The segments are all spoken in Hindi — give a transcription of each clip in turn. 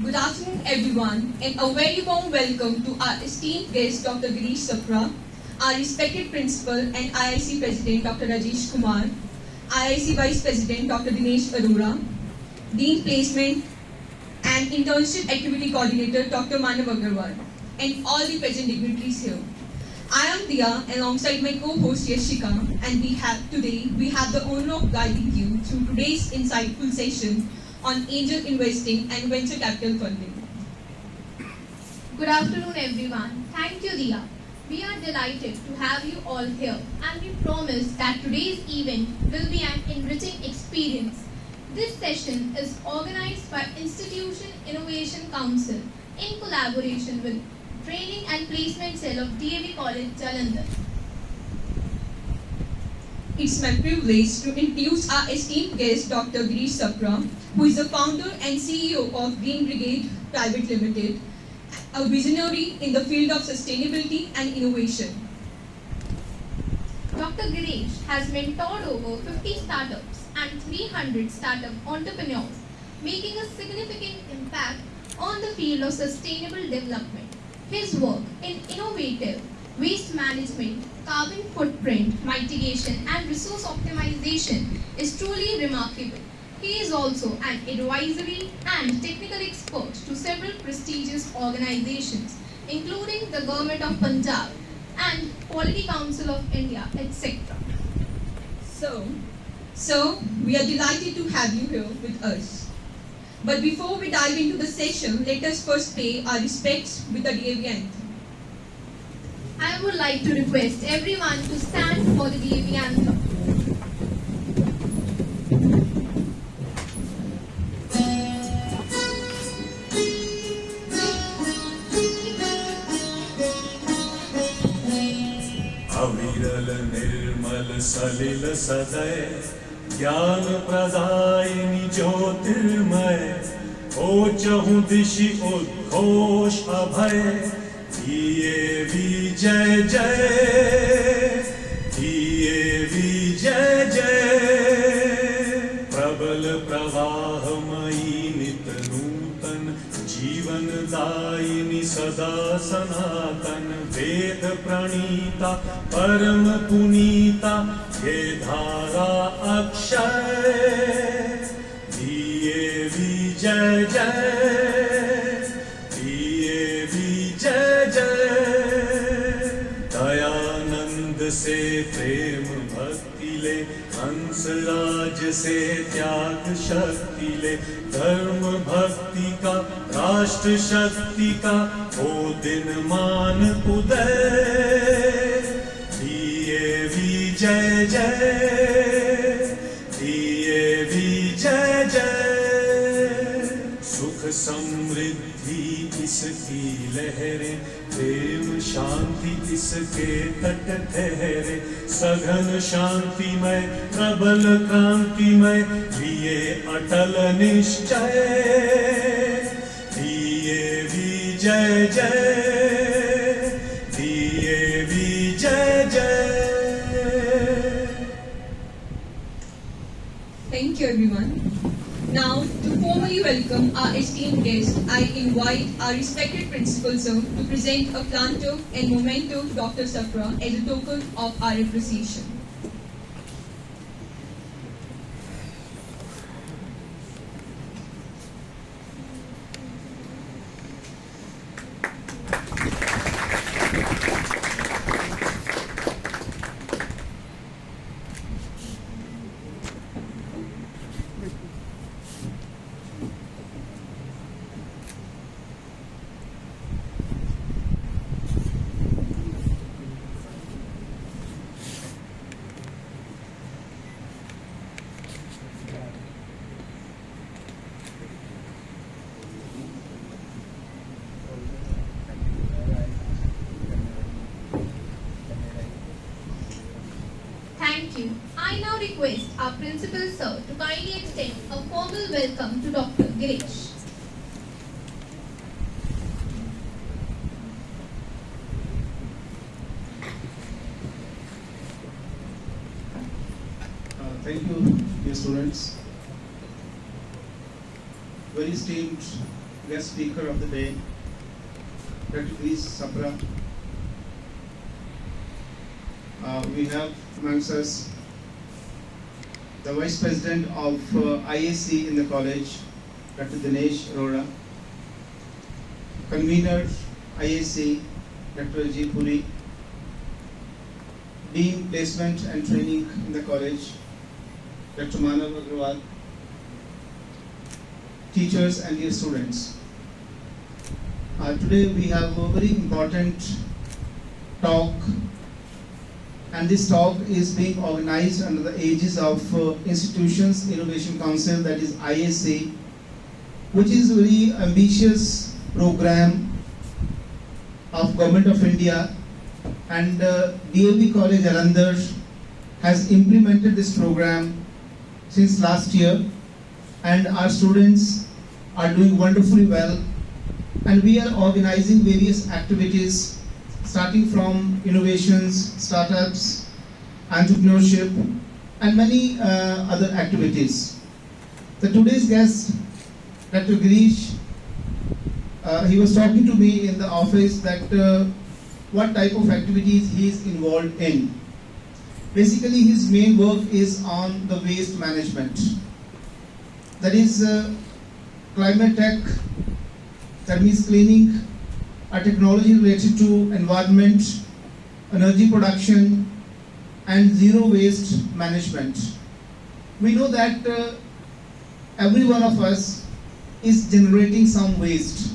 Good afternoon, everyone, and a very warm welcome to our esteemed guest, Dr. Girish Sapra, our respected principal and IIC President, Dr. Rajesh Kumar, IIC Vice President, Dr. Dinesh Arora, Dean Placement and Internship Activity Coordinator, Dr. Manav Agarwal, and all the present dignitaries here. I am Dia, alongside my co-host Yashika, and we have the honor of guiding you through today's insightful session on angel investing and venture capital funding. Good afternoon, everyone. Thank you, Dia. We are delighted to have you all here, and we promise that today's event will be an enriching experience. This session is organized by Institution Innovation Council in collaboration with Training and Placement Cell of DAV College, Jalandhar. It's my privilege to introduce our esteemed guest, Dr. Girish Sapra, who is the founder and CEO of Green Brigade Private Limited, a visionary in the field of sustainability and innovation. Dr. Girish has mentored over 50 startups and 300 startup entrepreneurs, making a significant impact on the field of sustainable development. His work in innovative waste management, carbon footprint mitigation, and resource optimization is truly remarkable. He is also an advisory and technical expert to several prestigious organizations, including the Government of Punjab and Quality Council of India, etc. So, we are delighted to have you here with us. But before we dive into the session, let us first pay our respects with the DAV anthem. I would like to request everyone to stand for the DAV anthem. अविरल निर्मल सलिल सदय ज्ञान प्रदायिनी ज्योतिर्मय हो चहु दिशि उद्घोष अभय दिए विजय जय दिए विजय जय प्रबल प्रवाहमयी नित नूतन जीवन दायिनी सदा सनातन वेद प्रणीता परम पुनीता ये धारा अक्षय दिए विजय जय दिए विजय जय दयानंद से प्रेम भक्ति ले हंसराज से त्याग शक्ति ले धर्म भक्ति का राष्ट्र शक्ति का हो दिन मान उदय दिए विजय जय दिए विजय जय सुख समृद्धि इसकी लहरें प्रेम शांति इसके तट ठहरे सघन शांतिमय प्रबल क्रांतिमय लिए अटल निश्चय दिए विजय जय दिए विजय जय. Thank you, everyone. Now, to formally welcome our esteemed guest, I invite our respected principal sir to present a planter and memento to Dr. Sapra as a token of our appreciation. Thank you. I now request our principal sir to kindly extend a formal welcome to Dr. Girish. Thank you, dear students. Very esteemed guest speaker of the day, Dr. Girish Sapra. We have amongst us the Vice President of IAC in the college, Dr. Dinesh Arora, Convener IAC, Dr. Ajit Puri, Dean Placement and Training in the college, Dr. Manav Agrawal, teachers and dear students. Today we have a very important talk, and this talk is being organized under the aegis of Institutions Innovation Council, that is ISA, which is a very ambitious program of Government of India, and DAV College Jalandhar has implemented this program since last year, and our students are doing wonderfully well, and we are organizing various activities starting from innovations, startups, entrepreneurship, and many other activities. The today's guest, Dr. Girish, he was talking to me in the office that what type of activities he is involved in. Basically, his main work is on the waste management. That is climate tech, that means cleaning, a technology related to environment, energy production, and zero waste management. We know that every one of us is generating some waste.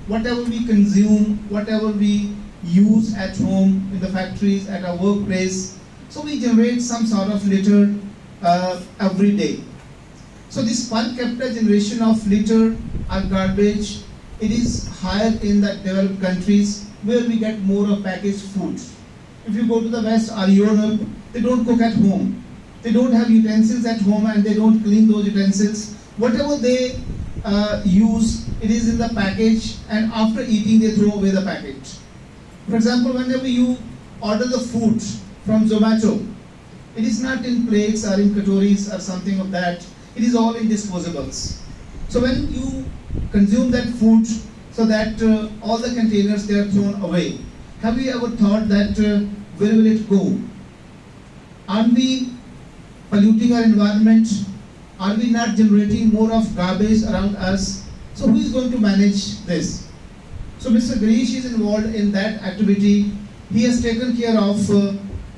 Whatever we consume, whatever we use at home, in the factories, at our workplace, so we generate some sort of litter every day. So this per capita generation of litter or garbage, it is higher in the developed countries where we get more of packaged food. If you go to the West or Europe, they don't cook at home. They don't have utensils at home and they don't clean those utensils. Whatever they use, it is in the package, and after eating they throw away the package. For example, whenever you order the food from Zomato, it is not in plates or in katoris or something of that. It is all in disposables. So when you consume that food, so that all the containers, they are thrown away. Have you ever thought that where will it go? Aren't we polluting our environment? Are we not generating more of garbage around us? So who is going to manage this? So Mr. Girish is involved in that activity. He has taken care of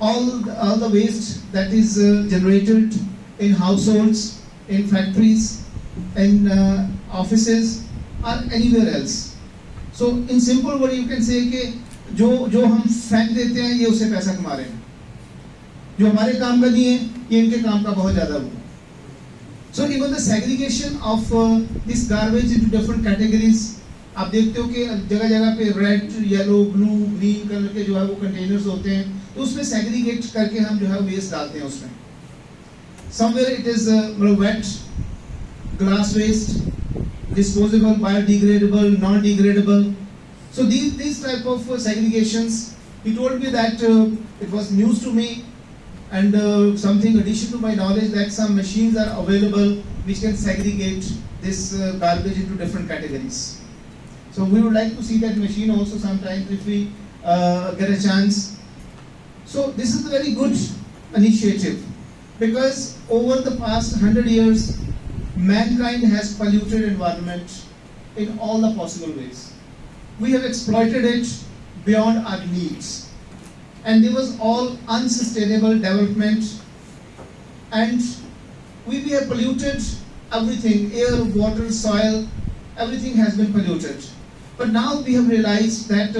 all the waste that is generated in households, in factories, in offices, or anywhere else. So in simple word you can say कि जो हम फेंक देते हैं ये उससे पैसा कमा रहे हैं, जो हमारे काम का नहीं है ये इनके काम का बहुत ज़्यादा हो. So even the segregation of this garbage into different categories, आप देखते हो कि जगह जगह पे red, yellow, blue, green colour के जो है वो कंटेनर्स होते हैं, तो उसमें सेग्रीगेट करके हम जो है वेस्ट डालते हैं उसमें. Somewhere it is wet, glass waste, disposable, biodegradable, non-degradable. So these type of segregations, he told me that it was news to me, and something addition to my knowledge that some machines are available which can segregate this garbage into different categories. So we would like to see that machine also sometimes if we get a chance. So this is a very good initiative, because over the past 100 years, mankind has polluted environment in all the possible ways. We have exploited it beyond our needs, and there was all unsustainable development, and we have polluted everything, air, water, soil, everything has been polluted. But now we have realized that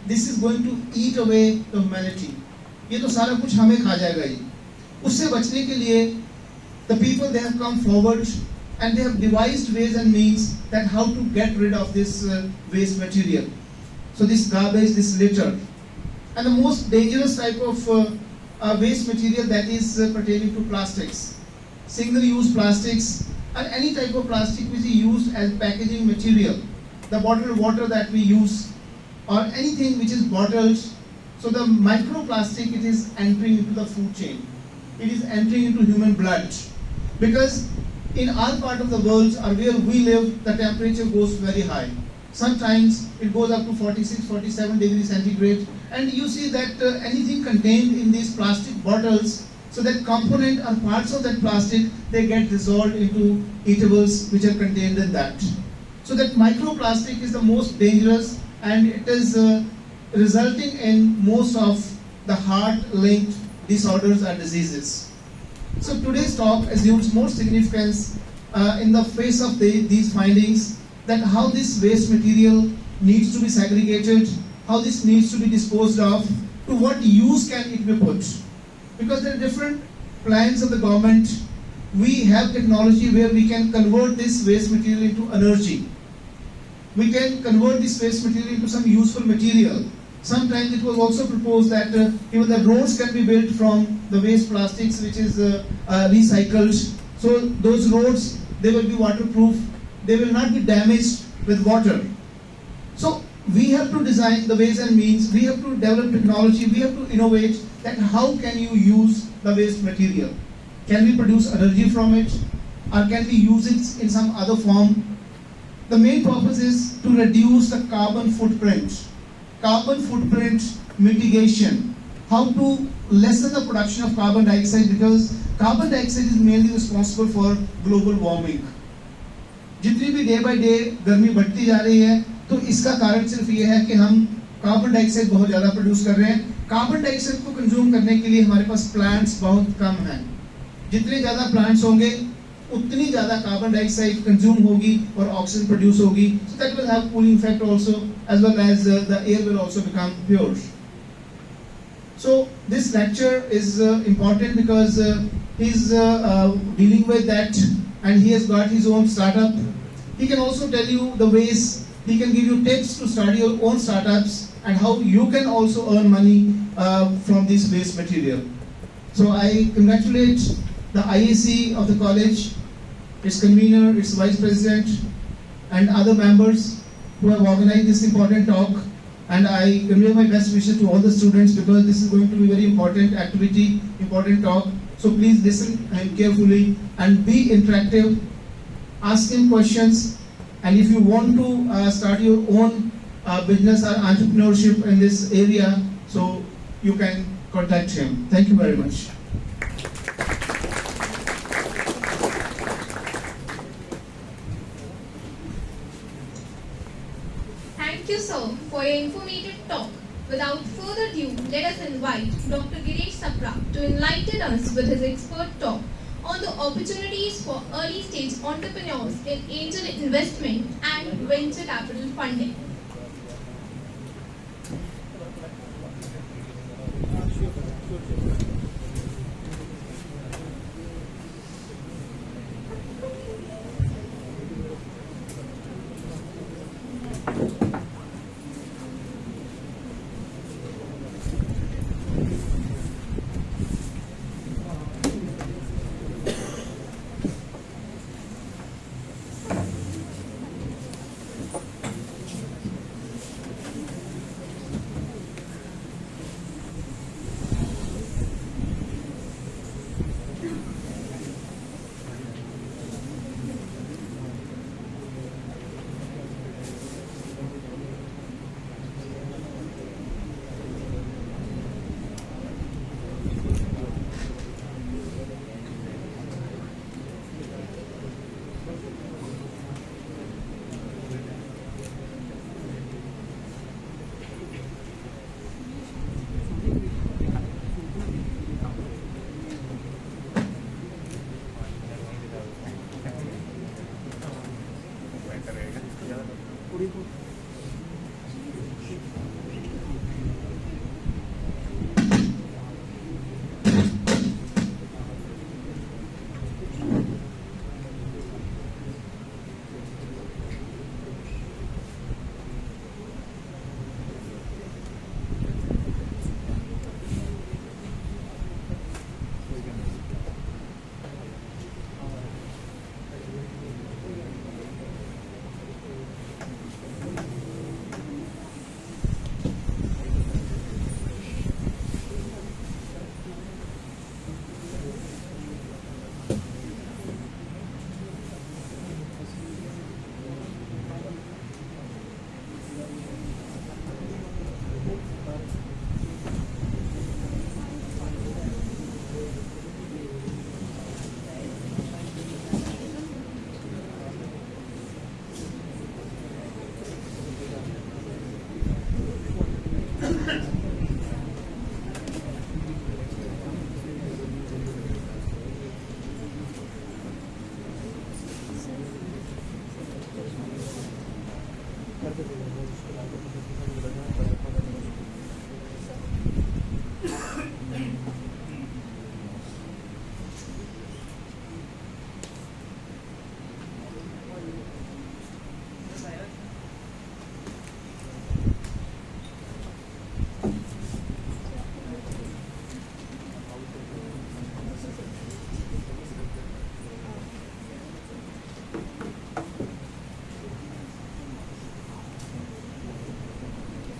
this is going to eat away the humanity. ये तो सारा कुछ हमें खा जाएगा ही. उससे बचने के लिए the people, they have come forward and they have devised ways and means that how to get rid of this waste material. So this garbage, this litter, and the most dangerous type of waste material, that is pertaining to plastics, single-use plastics, and any type of plastic which is used as packaging material. The bottled water that we use, or anything which is bottled. So the microplastic, it is entering into the food chain. It is entering into human blood. Because in our part of the world or where we live, the temperature goes very high. Sometimes it goes up to 46, 47 degrees centigrade, and you see that anything contained in these plastic bottles, so that component or parts of that plastic, they get dissolved into eatables which are contained in that. So that microplastic is the most dangerous, and it is resulting in most of the heart-linked disorders and diseases. So today's talk assumes more significance in the face of these findings, that how this waste material needs to be segregated, how this needs to be disposed of, to what use can it be put. Because there are different plans of the government. We have technology where we can convert this waste material into energy. We can convert this waste material into some useful material. Sometimes it was also proposed that even the roads can be built from the waste plastics which is recycled. So those roads, they will be waterproof. They will not be damaged with water. So we have to design the ways and means. We have to develop technology. We have to innovate that how can you use the waste material. Can we produce energy from it? Or can we use it in some other form? The main purpose is to reduce the carbon footprint. Carbon footprint mitigation. How to lessen the production of carbon dioxide, because carbon dioxide is mainly responsible for global warming. जितनी भी डे बाय डे गर्मी बढ़ती जा रही है, तो इसका कारण सिर्फ ये है कि हम कार्बन डाइऑक्साइड बहुत ज़्यादा प्रोड्यूस कर रहे हैं. कार्बन डाइऑक्साइड को कंज्यूम करने के लिए हमारे पास प्लांट्स बहुत कम हैं. जितने ज़्यादा प्लांट्स होंगे, उतनी ज़्यादा कार्बन डाइऑक्साइड कंज्यूम होगी और ऑक्सीजन प्रोड्यूस होगी. So that will have cooling effect also, as well as the air will also become pure. So this lecture is important because he's dealing with that, and he has got his own startup. He can also tell you the ways, he can give you tips to start your own startups and how you can also earn money from this waste material. So I congratulate the IAC of the college, its convener, its vice president, and other members who have organized this important talk. And I convey my best wishes to all the students, because this is going to be a very important activity, important talk. So please listen and carefully and be interactive. Ask him questions, and if you want to start your own business or entrepreneurship in this area, so you can contact him. Thank you very much. Thank you, sir, for your informative talk. Without further ado, let us invite Dr. Girish Sapra to enlighten us with his expert talk on the opportunities for early stage entrepreneurs in angel investment and venture capital funding.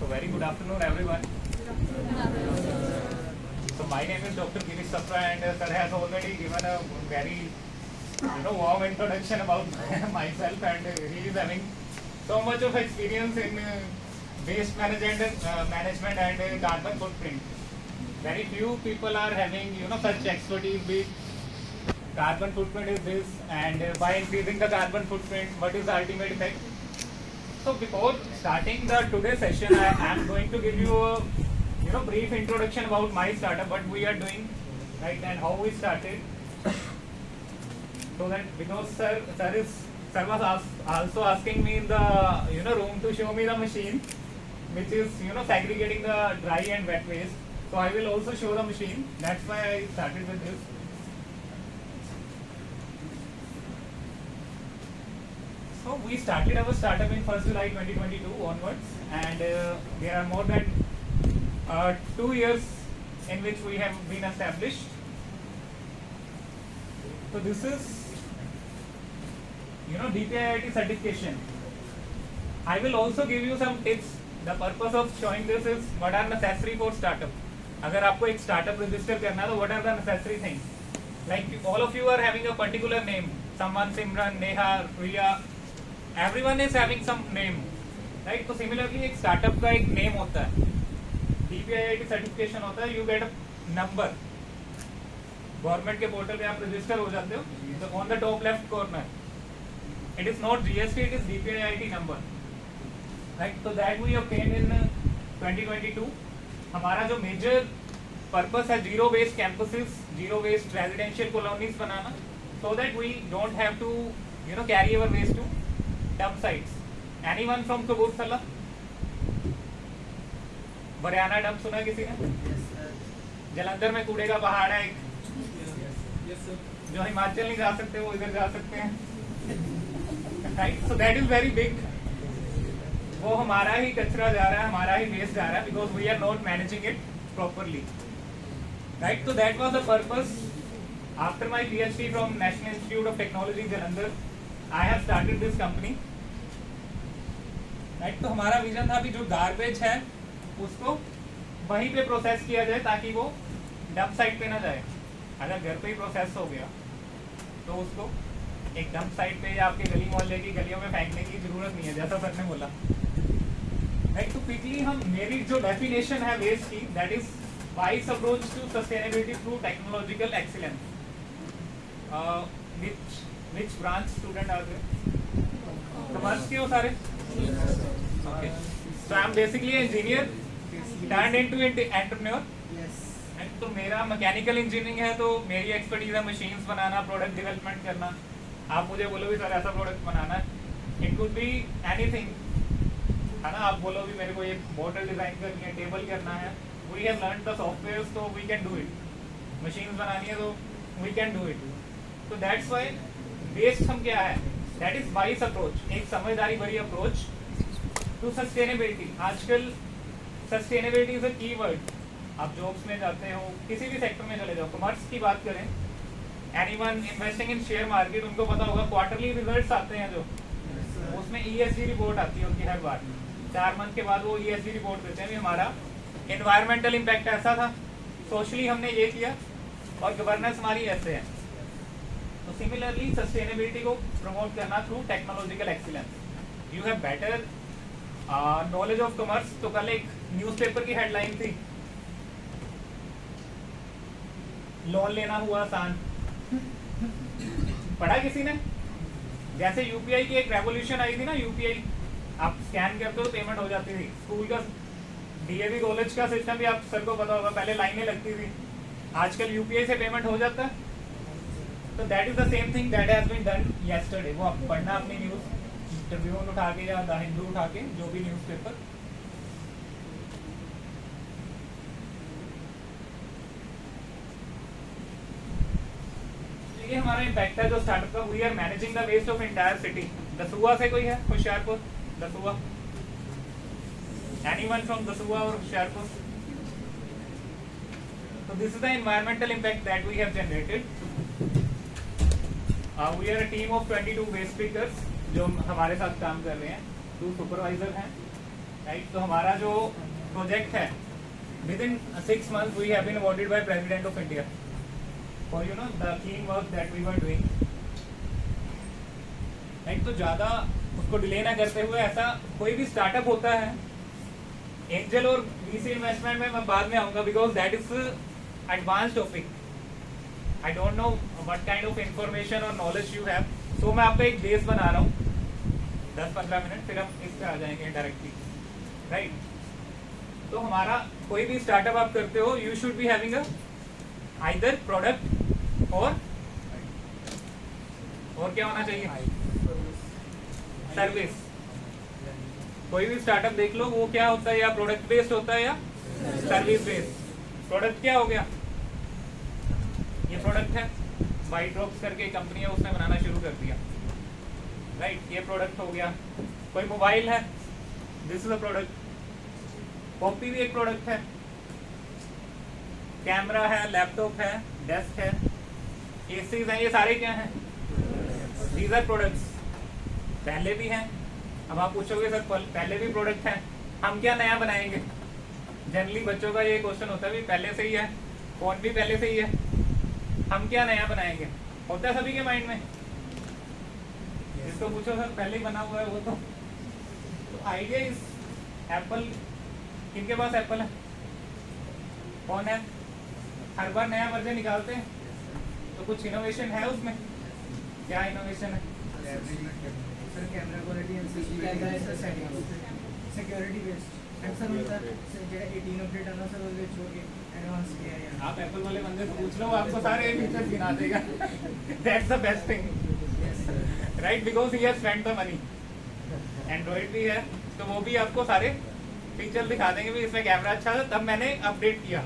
Very good afternoon, everyone. So my name is Dr. Girish Sapra, and sir has already given a very warm introduction about myself, and he is having so much of experience in waste management and carbon footprint. Very few people are having such expertise with carbon footprint is this, and by increasing the carbon footprint, what is the ultimate effect? So before starting the today's session, I am going to give you a brief introduction about my startup, what we are doing, right, and how we started. So that because sir was also asking me in the room to show me the machine, which is segregating the dry and wet waste. So I will also show the machine. That's why I started with this. So we started our startup in 1st July 2022 onwards, and there are more than 2 years in which we have been established. So this is DPIIT certification. I will also give you some tips. The purpose of showing this is what are necessary for startup. अगर आपको एक startup register करना है तो what are the necessary things? Like all of you are having a particular name. Someone, Simran, Neha, Riya. Everyone is having some name, right? तो similarly एक startup का एक name होता है. DPIIT certification होता है. You get a number. Government के पोर्टल पे आप रजिस्टर हो जाते हो. So on the top left corner, it is not GST, it is DPIIT number. Right? So that we obtained in 2022. हमारा जो मेजर पर्पस है zero waste campuses, zero waste residential colonies बनाना, so that we don't have to carry our waste to dump sites. Anyone from Kaburthala? Bariana dump सुना किसी ने? जलंधर में कूड़े का पहाड़ है एक, जो हिमाचल नहीं जा सकते वो इधर जा सकते हैं. Right? So that is very big. वो हमारा ही कचरा जा रहा है, हमारा ही वेस्ट जा रहा है, because we are not managing it properly. Right? So that was the purpose. After my PhD from National Institute of Technology Jalandhar, I have started this company. Right? तो हमारा विजन था कि जो गार्बेज है उसको वहीं पे प्रोसेस किया जाए ताकि वो डंप साइट पे ना जाए. अगर घर पे ही प्रोसेस हो गया तो उसको एक डंप साइट पे या आपके गली मोहल्ले की गलियों में फेंकने की जरूरत नहीं है, जैसा सर ने बोला. राइट? तो क्विकली हम मेरी जो डेफिनेशन है वेस्ट की, that is wise approach to sustainability through technological excellence. which branch student are there? Commerce के हो सारे? Okay. So I am basically an engineer turned into entrepreneur. तो मेरा मैकेनिकल इंजीनियरिंग है, तो मेरी एक्सपर्टीज है मशीन्स बनाना, प्रोडक्ट डेवलपमेंट करना. आप मुझे बोलो भी सर ऐसा प्रोडक्ट बनाना है, इट कुड बी एनीथिंग, है ना. आप बोलो भी मेरे को एक बोतल डिजाइन करनी है, टेबल करना है, we have learn the software, तो we can do it. Machines बनानी है तो वी कैन डू इट. तो दैट्स व्हाई वेस्ट हम क्या है, दैट इज वाइज अप्रोच, एक समझदारी भरी अप्रोच टू सस्टेनेबिलिटी. आजकल सस्टेनेबिलिटी इज अ की वर्ड. आप जॉब्स में जाते हो, किसी भी सेक्टर में चले जाओ. कॉमर्स की बात करें, anyone investing in share market, उनको पता होगा क्वार्टरली रिजल्ट्स आते हैं जो, उसमें ESG रिपोर्ट आती है उनकी हर बार. 4 मंथ के बाद वो ESG रिपोर्ट देते हैं. हमारा एनवायरमेंटल इम्पैक्ट ऐसा था, सोशली हमने ये किया, और गवर्नेंस हमारी ऐसे है. तो सिमिलरली सस्टेनेबिलिटी को प्रमोट करना through technological excellence. You have better knowledge of commerce. तो कल एक न्यूज़पेपर की हेडलाइन थी, लोन लेना हुआ आसान. पढ़ा किसी ने? जैसे यूपीआई की एक रेवोल्यूशन आई थी ना, यूपीआई आप स्कैन करते हो तो पेमेंट हो जाती थी. स्कूल का डीएवी कॉलेज का सिस्टम भी आप सर को पता होगा, पहले लाइनें लगती थी, आजकल यूपीआई से पेमेंट हो जाता है. तो that is the same thing that has been done yesterday. वो आप पढ़ना अपनी न्यूज. ट्रिब्यून उठा के या द हिंदू उठा के, जो भी न्यूज़पेपर, ये हमारा इम्पैक्ट है जो स्टार्टअप का। We are managing the waste of entire city. Dasuya से कोई है? होशियारपुर, दसुआ, एनीवन फ्रॉम दसुआ और Hoshiarpur? So this is the environmental impact that we have generated. We are a team of 22 waste pickers जो हमारे साथ काम कर रहे हैं, 2 सुपरवाइजर हैं, राइट। तो हमारा जो प्रोजेक्ट है, within 6 months we have been awarded by President of India for the clean work that we were doing, right. तो ज़्यादा उसको डिले ना करते हुए, ऐसा कोई भी स्टार्टअप होता है, एंजल और VC इन्वेस्टमेंट में मैं बाद में आऊँगा, because that is advance topic. I don't know what kind of information और नॉलेज यू हैव। सो मैं आपका एक बेस बना रहा हूँ 10-15 मिनट, फिर हम इस पे आ जाएंगे डायरेक्टली, राइट। तो हमारा कोई भी स्टार्टअप आप करते हो, you should be having a either product और क्या होना चाहिए? सर्विस। कोई भी स्टार्टअप देख लो, वो क्या होता है, या प्रोडक्ट बेस्ड होता है या सर्विस बेस्ड। प्रोडक्ट क्या हो गया? ये प्रोडक्ट है, वाइट ड्रॉप्स करके कंपनी है, उसने बनाना शुरू कर दिया, राइट। ये प्रोडक्ट हो गया। कोई मोबाइल है, this is a product. Copy भी एक प्रोडक्ट है। कैमरा है, लैपटॉप है, डेस्क है, एसीज हैं, ये सारे क्या हैं? These are products. पहले भी हैं। अब आप पूछोगे सर पहले भी प्रोडक्ट हैं, हम क्या नया बनाएंगे? जनरली बच्चों का ये क्वेश्चन होता है, भी पहले से ही है, फोन भी पहले से ही है, हम क्या नया बनाएंगे? होता है सभी के माइंड में। जिसको पूछो सर पहले ही बना हुआ है वो तो आइडिया इज एप्पल। किनके पास एप्पल है? कौन है? हर बार नया वर्जन निकालते हैं, तो कुछ इनोवेशन है उसमें। क्या इनोवेशन है? Sir camera quality and security based and sir मतलब जो 18 अपडेट आना सर वो जो एडवांस किया है। आप एप्पल वाले बंदे से पूछ लो, आपको सारे फीचर्स गिना देगा। That's the best thing, right, because he has spent the money. Android भी है, तो वो भी आपको सारे फीचर दिखा देंगे भी इसमें कैमरा अच्छा था, तब मैंने अपडेट किया।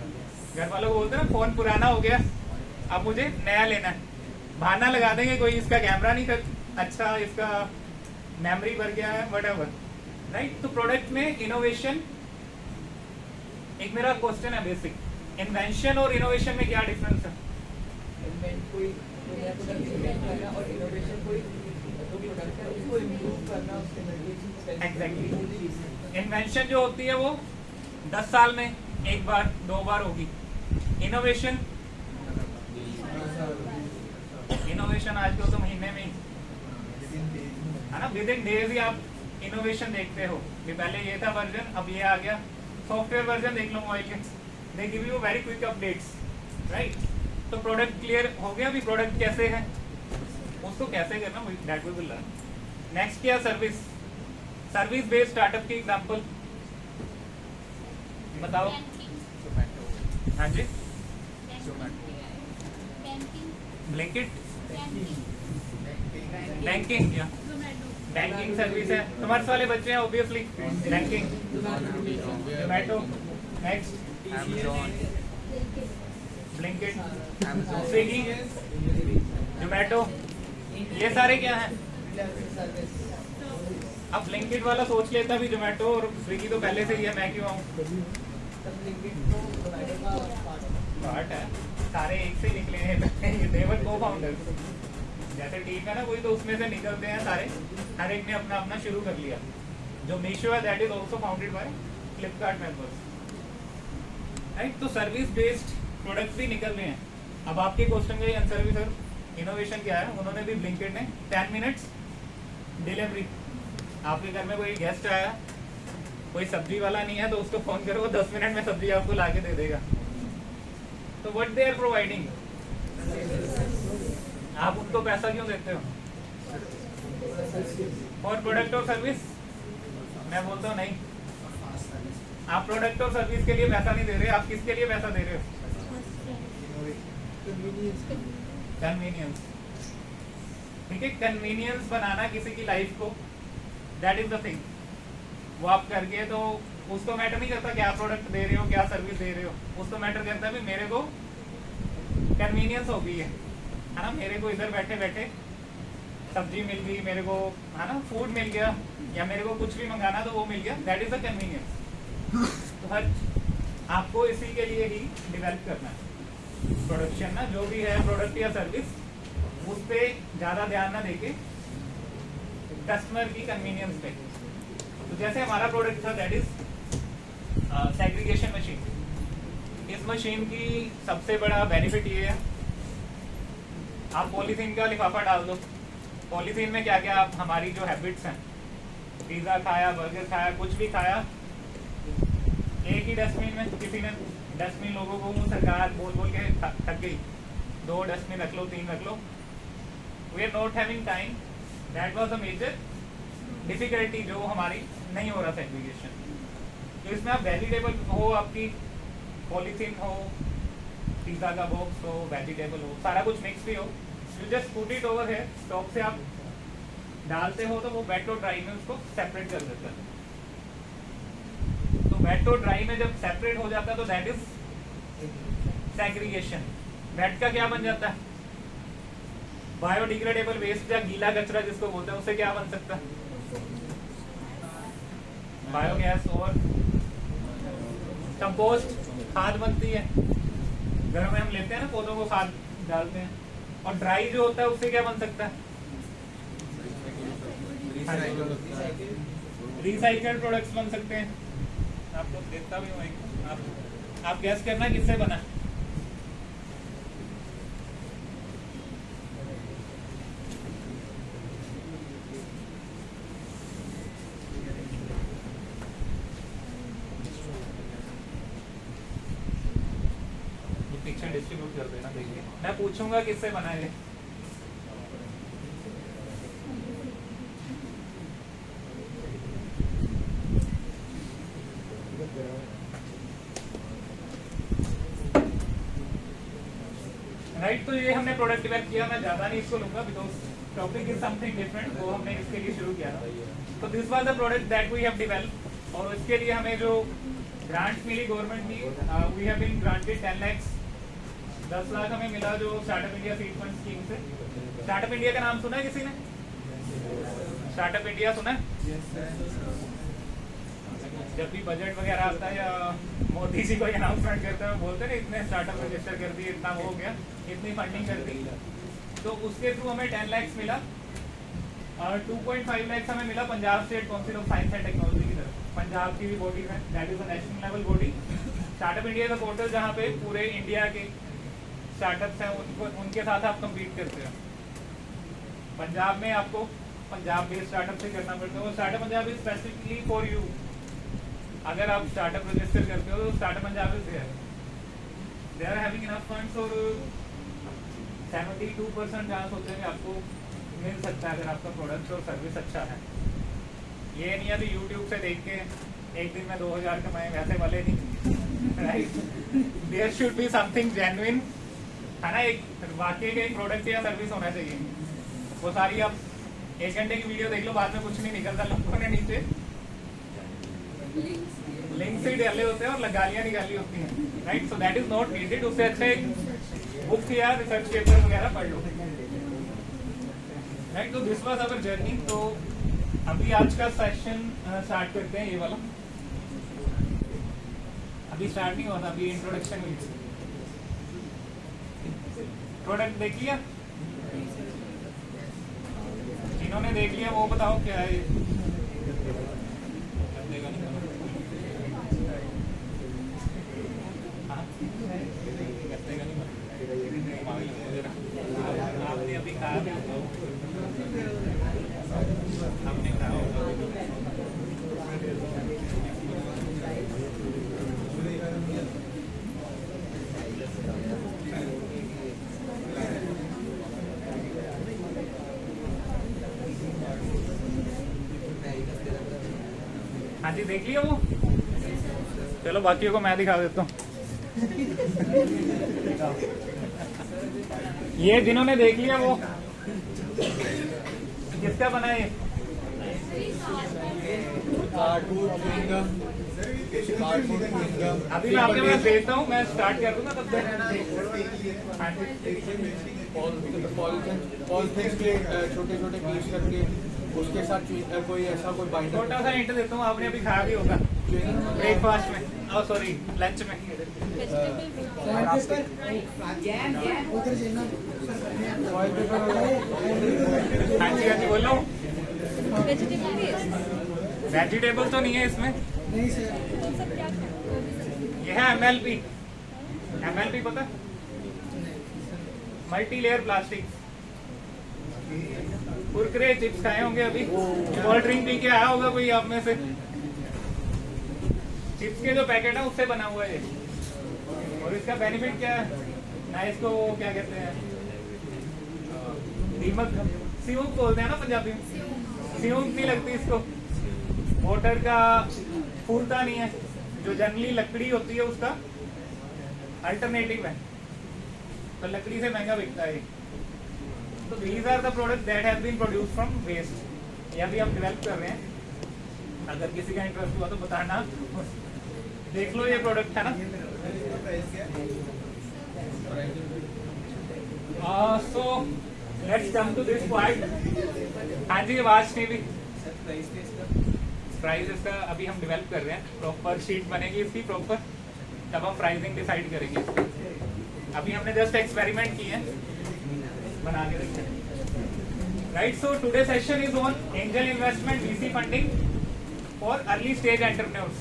घर वालों को बोलते हैं ना, फोन पुराना हो गया, अब मुझे नया लेना है। बहाना लगा देंगे कोई, इसका कैमरा नहीं अच्छा, इसका मेमोरी भर गया है, व्हाटएवर, राइट। तो प्रोडक्ट में इनोवेशन, एक मेरा क्वेश्चन है बेसिक, इन्वेंशन और इनोवेशन में क्या डिफरेंस है? कोई नया प्रोडक्ट इन्वेंट करना और इनोवेशन कोई जो प्रोडक्ट है उसको इम्प्रूव करना, उसके एग्जैक्टली। इन्वेंशन जो होती है वो 10 साल में 1 बार 2 बार होगी। इनोवेशन आजकल तो महीने में है ना, विद इन डेज ही आप इनोवेशन देखते हो कि पहले ये था वर्जन, अब ये आ गया। सॉफ्टवेयर वर्जन देख लो मोबाइल के, they give you very quick updates, right. तो प्रोडक्ट क्लियर हो गया, अभी प्रोडक्ट कैसे है, उसको कैसे करना, that we will learn. Next क्या? सर्विस। सर्विस बेस्ड स्टार्टअप की एग्जांपल बताओ। हाँ जी, ब्लिंकिट, बैंकिंग, या बैंकिंग सर्विस है। कॉमर्स वाले बच्चे हैं obviously, banking, Zomato, next Blinkit, Swiggy, Zomato, ये सारे क्या हैं? अब ब्लिंकिट वाला सोच लेता भी जोमेटो और स्विगी तो पहले से ही है, मैं क्यों आऊँ? पार्ट है, सारे एक से निकले हैं, देवर को फाउंडर्स जैसे टीम है ना, कोई तो उसमें से निकलते हैं सारे, हर एक ने अपना अपना शुरू कर लिया। जो मीशो है that is also founded by Flipkart members, right. तो सर्विस बेस्ड प्रोडक्ट्स भी निकल रहे हैं। अब आपके क्वेश्चन का आंसर भी सर, इनोवेशन क्या है? उन्होंने भी ब्लिंकिट ने 10 मिनट्स डिलीवरी। आपके घर में कोई गेस्ट आया, कोई सब्जी वाला नहीं है, तो उसको फोन करो, 10 मिनट में सब्जी आपको ला के दे देगा। तो व्हाट दे आर प्रोवाइडिंग, आप उनको पैसा क्यों देते हो? और प्रोडक्ट और सर्विस, मैं बोलता हूँ नहीं, आप प्रोडक्ट और सर्विस के लिए पैसा नहीं दे रहे, आप किसके लिए पैसा दे रहे हो? कन्वीनियंस, ठीक है। कन्वीनियंस बनाना किसी की लाइफ को, दैट इज द थिंग। वो आप करके तो उसको मैटर नहीं करता क्या प्रोडक्ट दे रहे हो, क्या सर्विस दे रहे हो, उसको मैटर करता है भी मेरे को कन्वीनियंस हो गई है ना, मेरे को इधर बैठे बैठे सब्जी मिल गई, मेरे को है ना फूड मिल गया, या मेरे को कुछ भी मंगाना तो वो मिल गया, दैट इज द कन्वीनियंस। तो हर आपको इसी के लिए ही डेवलप करना है प्रोडक्शन ना, जो भी है प्रोडक्ट या सर्विस, उस पर ज़्यादा ध्यान ना देके कस्टमर की कन्वीनियंस पे। तो जैसे हमारा प्रोडक्ट था दैट इज सेग्रीगेशन मशीन। इस मशीन की सबसे बड़ा बेनिफिट ये है, आप पॉलीथीन का लिफाफा डाल दो, पॉलीथीन में क्या क्या हमारी जो हैबिट्स हैं, पिज़्ज़ा खाया, बर्गर खाया, कुछ भी खाया, एक ही डस्टबिन में किसी ने डस्टबिन लोगों को सरकार बोल बोल के थक गई, 2 डस्टबिन रख लो, 3 रख लो। We are not having time, that was the major difficulty जो हमारी नहीं हो रहा सेग्रीगेशन। तो इसमें आप वेजिटेबल हो, आपकी पॉलीथीन हो, पिज़्ज़ा का बॉक्स हो, वेजिटेबल हो, सारा कुछ मिक्स भी हो, you just put it over है, स्टॉक से आप डालते हो तो वो वेट और ड्राई में उसको सेपरेट कर देता है। तो वेट और ड्राई में जब सेपरेट हो जाता है तो दैट इज सेग्रीगेशन। वेट का क्या बन जाता है, बायोडिग्रेडेबल वेस्ट या गीला कचरा जिसको बोलते हैं, उससे क्या बन सकता है, बायोगैस और कंपोस्ट, खाद बनती है। घर में हम लेते हैं ना पौधों को खाद डालते हैं। और ड्राई जो होता है उससे क्या बन सकता है, रिसाइकल्ड प्रोडक्ट्स बन सकते हैं। आपको देखता भी हूँ, आप गैस करना किससे बना, पिक्चर डिस्ट्रीब्यूट कर देना, देखिए मैं पूछूंगा किससे बना है। राइट, तो ये हमने प्रोडक्ट डेवलप किया, मैं ज्यादा नहीं इसको लूंगा because topic is something different, वो हमने इसके लिए शुरू किया था। तो this was the product that we have developed, और इसके लिए हमें जो ग्रांट मिली गवर्नमेंट की, we have been granted 10 lakhs, 10 lakh हमें मिला जो startup India seed fund scheme से। स्टार्टअप इंडिया का नाम सुना है किसी ने, स्टार्टअप इंडिया सुना है? जब भी बजट वगैरह आता है या मोदी जी कोई अनाउंसमेंट करते हैं, बोलते हैं इतने स्टार्टअप रजिस्टर कर दिए, इतना हो गया, इतनी फंडिंग कर दी, तो उसके थ्रू हमें 10 lakhs मिला, और 2.5 lakhs हमें मिला Punjab state council of science and technology की तरफ। पंजाब की भी बॉडी है, that is a national level body. Startup India का पोर्टल जहाँ पे पूरे इंडिया के स्टार्टअप्स हैं उनके साथ आप कम्पीट करते हो। पंजाब में आपको पंजाब बेस्ड स्टार्टअप से करना पड़ता है, और startup Punjab is specifically for you. अगर आप स्टार्टअप रजिस्टर करते हो तो startup Punjab is there, they are having enough funds, और 72% चांस होते हैं कि आपको मिल सकता है अगर आपका प्रोडक्ट और सर्विस अच्छा है। ये नहीं है कि यूट्यूब से देख के एक दिन में 2000 कमाए, वैसे वाले नहीं, right. There should be something genuine, है ना, एक वाकई का एक प्रोडक्ट या सर्विस होना चाहिए। वो सारी आप 1 घंटे की वीडियो देख लो, बाद में कुछ नहीं निकलता, लोगों ने नीचे लिंक से डाले होते हैं और गालियां निकाली होती हैं, right. So that is not needed, उससे अच्छा एक बुक या रिसर्च पेपर वगैरह पढ़ लो, राइट। तो दिस वाज आवर जर्नी। तो अभी आज का सेशन स्टार्ट करते हैं, ये वाला अभी स्टार्ट नहीं हुआ था, अभी इंट्रोडक्शन हुई थी। प्रोडक्ट देख लिया, जिन्होंने देख लिया वो बताओ क्या है। आपने अभी कहा, आपने कहा हाँ जी, देख लिया वो। चलो बाकियों को मैं दिखा देता हूँ। ये जिन्होंने देख लिया वो किसका बना है? Cardboard chewing gum, cardboard chewing gum. अभी मैं आपके पास भेजता हूँ, मैं स्टार्ट कर दूंगा तब तक। हाँ जी। पॉलिथिन के छोटे छोटे पीस करके उसके साथ कोई ऐसा कोई बाइंडर। छोटा सा हिंट देता हूँ, आपने अभी खाया भी होगा ब्रेकफास्ट में, और सॉरी लंच में। हाँ जी हाँ जी बोलो। वेजिटेबल तो नहीं है इसमें। ये है MLP। MLP पता? Multi layer plastic. Kurkure chips खाए होंगे अभी, कोल्ड ड्रिंक पी के आया होगा कोई आप में से। चिप्स के जो पैकेट है उससे बना हुआ है ये। और इसका बेनिफिट क्या है ना, इसको क्या कहते हैं, दीमक सियूक बोलते हैं ना पंजाबी में। सियूक नहीं लगती इसको, मोटर का फूलता नहीं है, जो जनरली लकड़ी होती है उसका अल्टरनेटिव है, तो लकड़ी से महंगा बिकता है। तो these are the products that have been produced from waste। ये अभी हम डेवलप कर रहे हैं, अगर किसी का इंटरेस्ट हुआ तो बताना। देख लो ये प्रोडक्ट है ना। So let's come to this point. हाँ जी आवाज नहीं भी। प्राइस इसका अभी हम डेवलप कर रहे हैं, प्रॉपर शीट बनेगी इसकी प्रॉपर, तब हम प्राइसिंग डिसाइड करेंगे। अभी हमने जस्ट एक्सपेरिमेंट किए हैं, बना के रखे। Right, so today session is on angel investment VC funding for early stage entrepreneurs.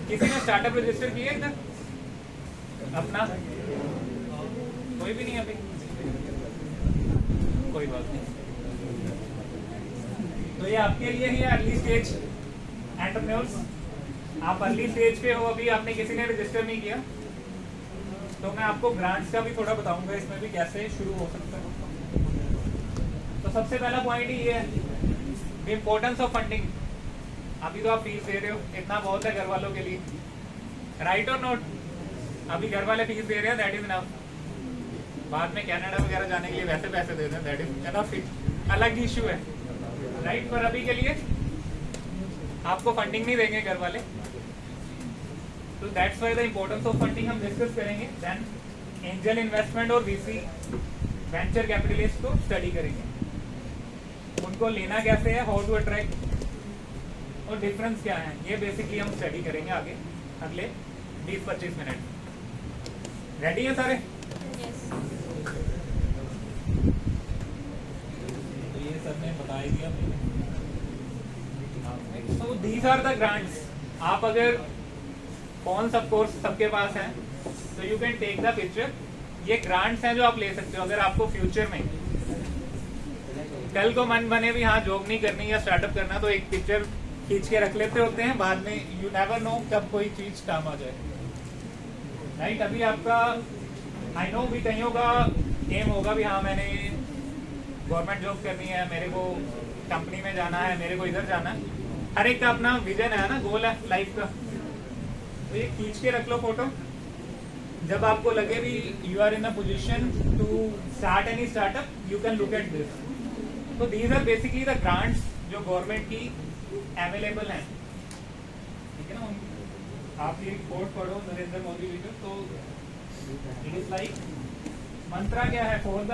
किसी ने स्टार्टअप रजिस्टर किया इधर अपना? कोई भी नहीं अभी? कोई बात नहीं, तो ये आपके लिए ही है अर्ली स्टेज एंटरप्रेन्योर्स। आप अर्ली स्टेज पे हो, अभी आपने किसी ने रजिस्टर नहीं किया, तो मैं आपको ग्रांट्स का भी थोड़ा बताऊंगा इसमें भी कैसे शुरू हो सकता है। तो सबसे पहला पॉइंट ही ये है, द इम्पोर्टेंस ऑफ फंडिंग। अभी तो आप फीस दे रहे हो, इतना बहुत है घर वालों के लिए, राइट और नोट? अभी घर वाले फीस दे रहे हैं, दैट इज इनफ। बाद में कनाडा वगैरह जाने के लिए वैसे पैसे दे दें, दैट इज इनफ। अलग इशू है, राइट? पर अभी के लिए आपको फंडिंग नहीं देंगे घर वाले, तो that's why the importance of funding हम डिस्कस करेंगे। देन एंजल इन्वेस्टमेंट और VC वेंचर कैपिटलिस्ट को स्टडी करेंगे, उनको लेना कैसे है, हाउ टू अट्रैक्ट, और डिफरेंस क्या है, ये बेसिकली हम स्टडी करेंगे आगे अगले 20-25 मिनट। रेडी है सारे? तो ये सब ने बता ही दिया। So these are the grants। आप अगर कौन सब कोर्स सबके पास है तो you can take the picture. ये ग्रांट्स हैं जो आप ले सकते हो अगर आपको फ्यूचर में कल को मन बने भी हाँ जॉब नहीं करनी या स्टार्टअप करना, तो एक पिक्चर खींच के रख लेते होते हैं, बाद में यू नेवर नो कब कोई चीज काम आ जाए, राइट? अभी आपका आई नो भी कईयों का एम होगा भी हाँ मैंने गवर्नमेंट जॉब करनी है, मेरे को कंपनी में जाना है, मेरे को इधर जाना है। हर एक का अपना विजन है ना, गोल है लाइफ का। तो ये खींच के रख लो फोटो, जब आपको लगे भी you are in a position to start any startup, you can look at this. तो these are basically the grants जो गवर्नमेंट की अवेलेबल हैं, ठीक है ना? आप ये कोट पढ़ो नरेंद्र मोदी जी का, तो इट इज लाइक मंत्रा क्या है, फॉर द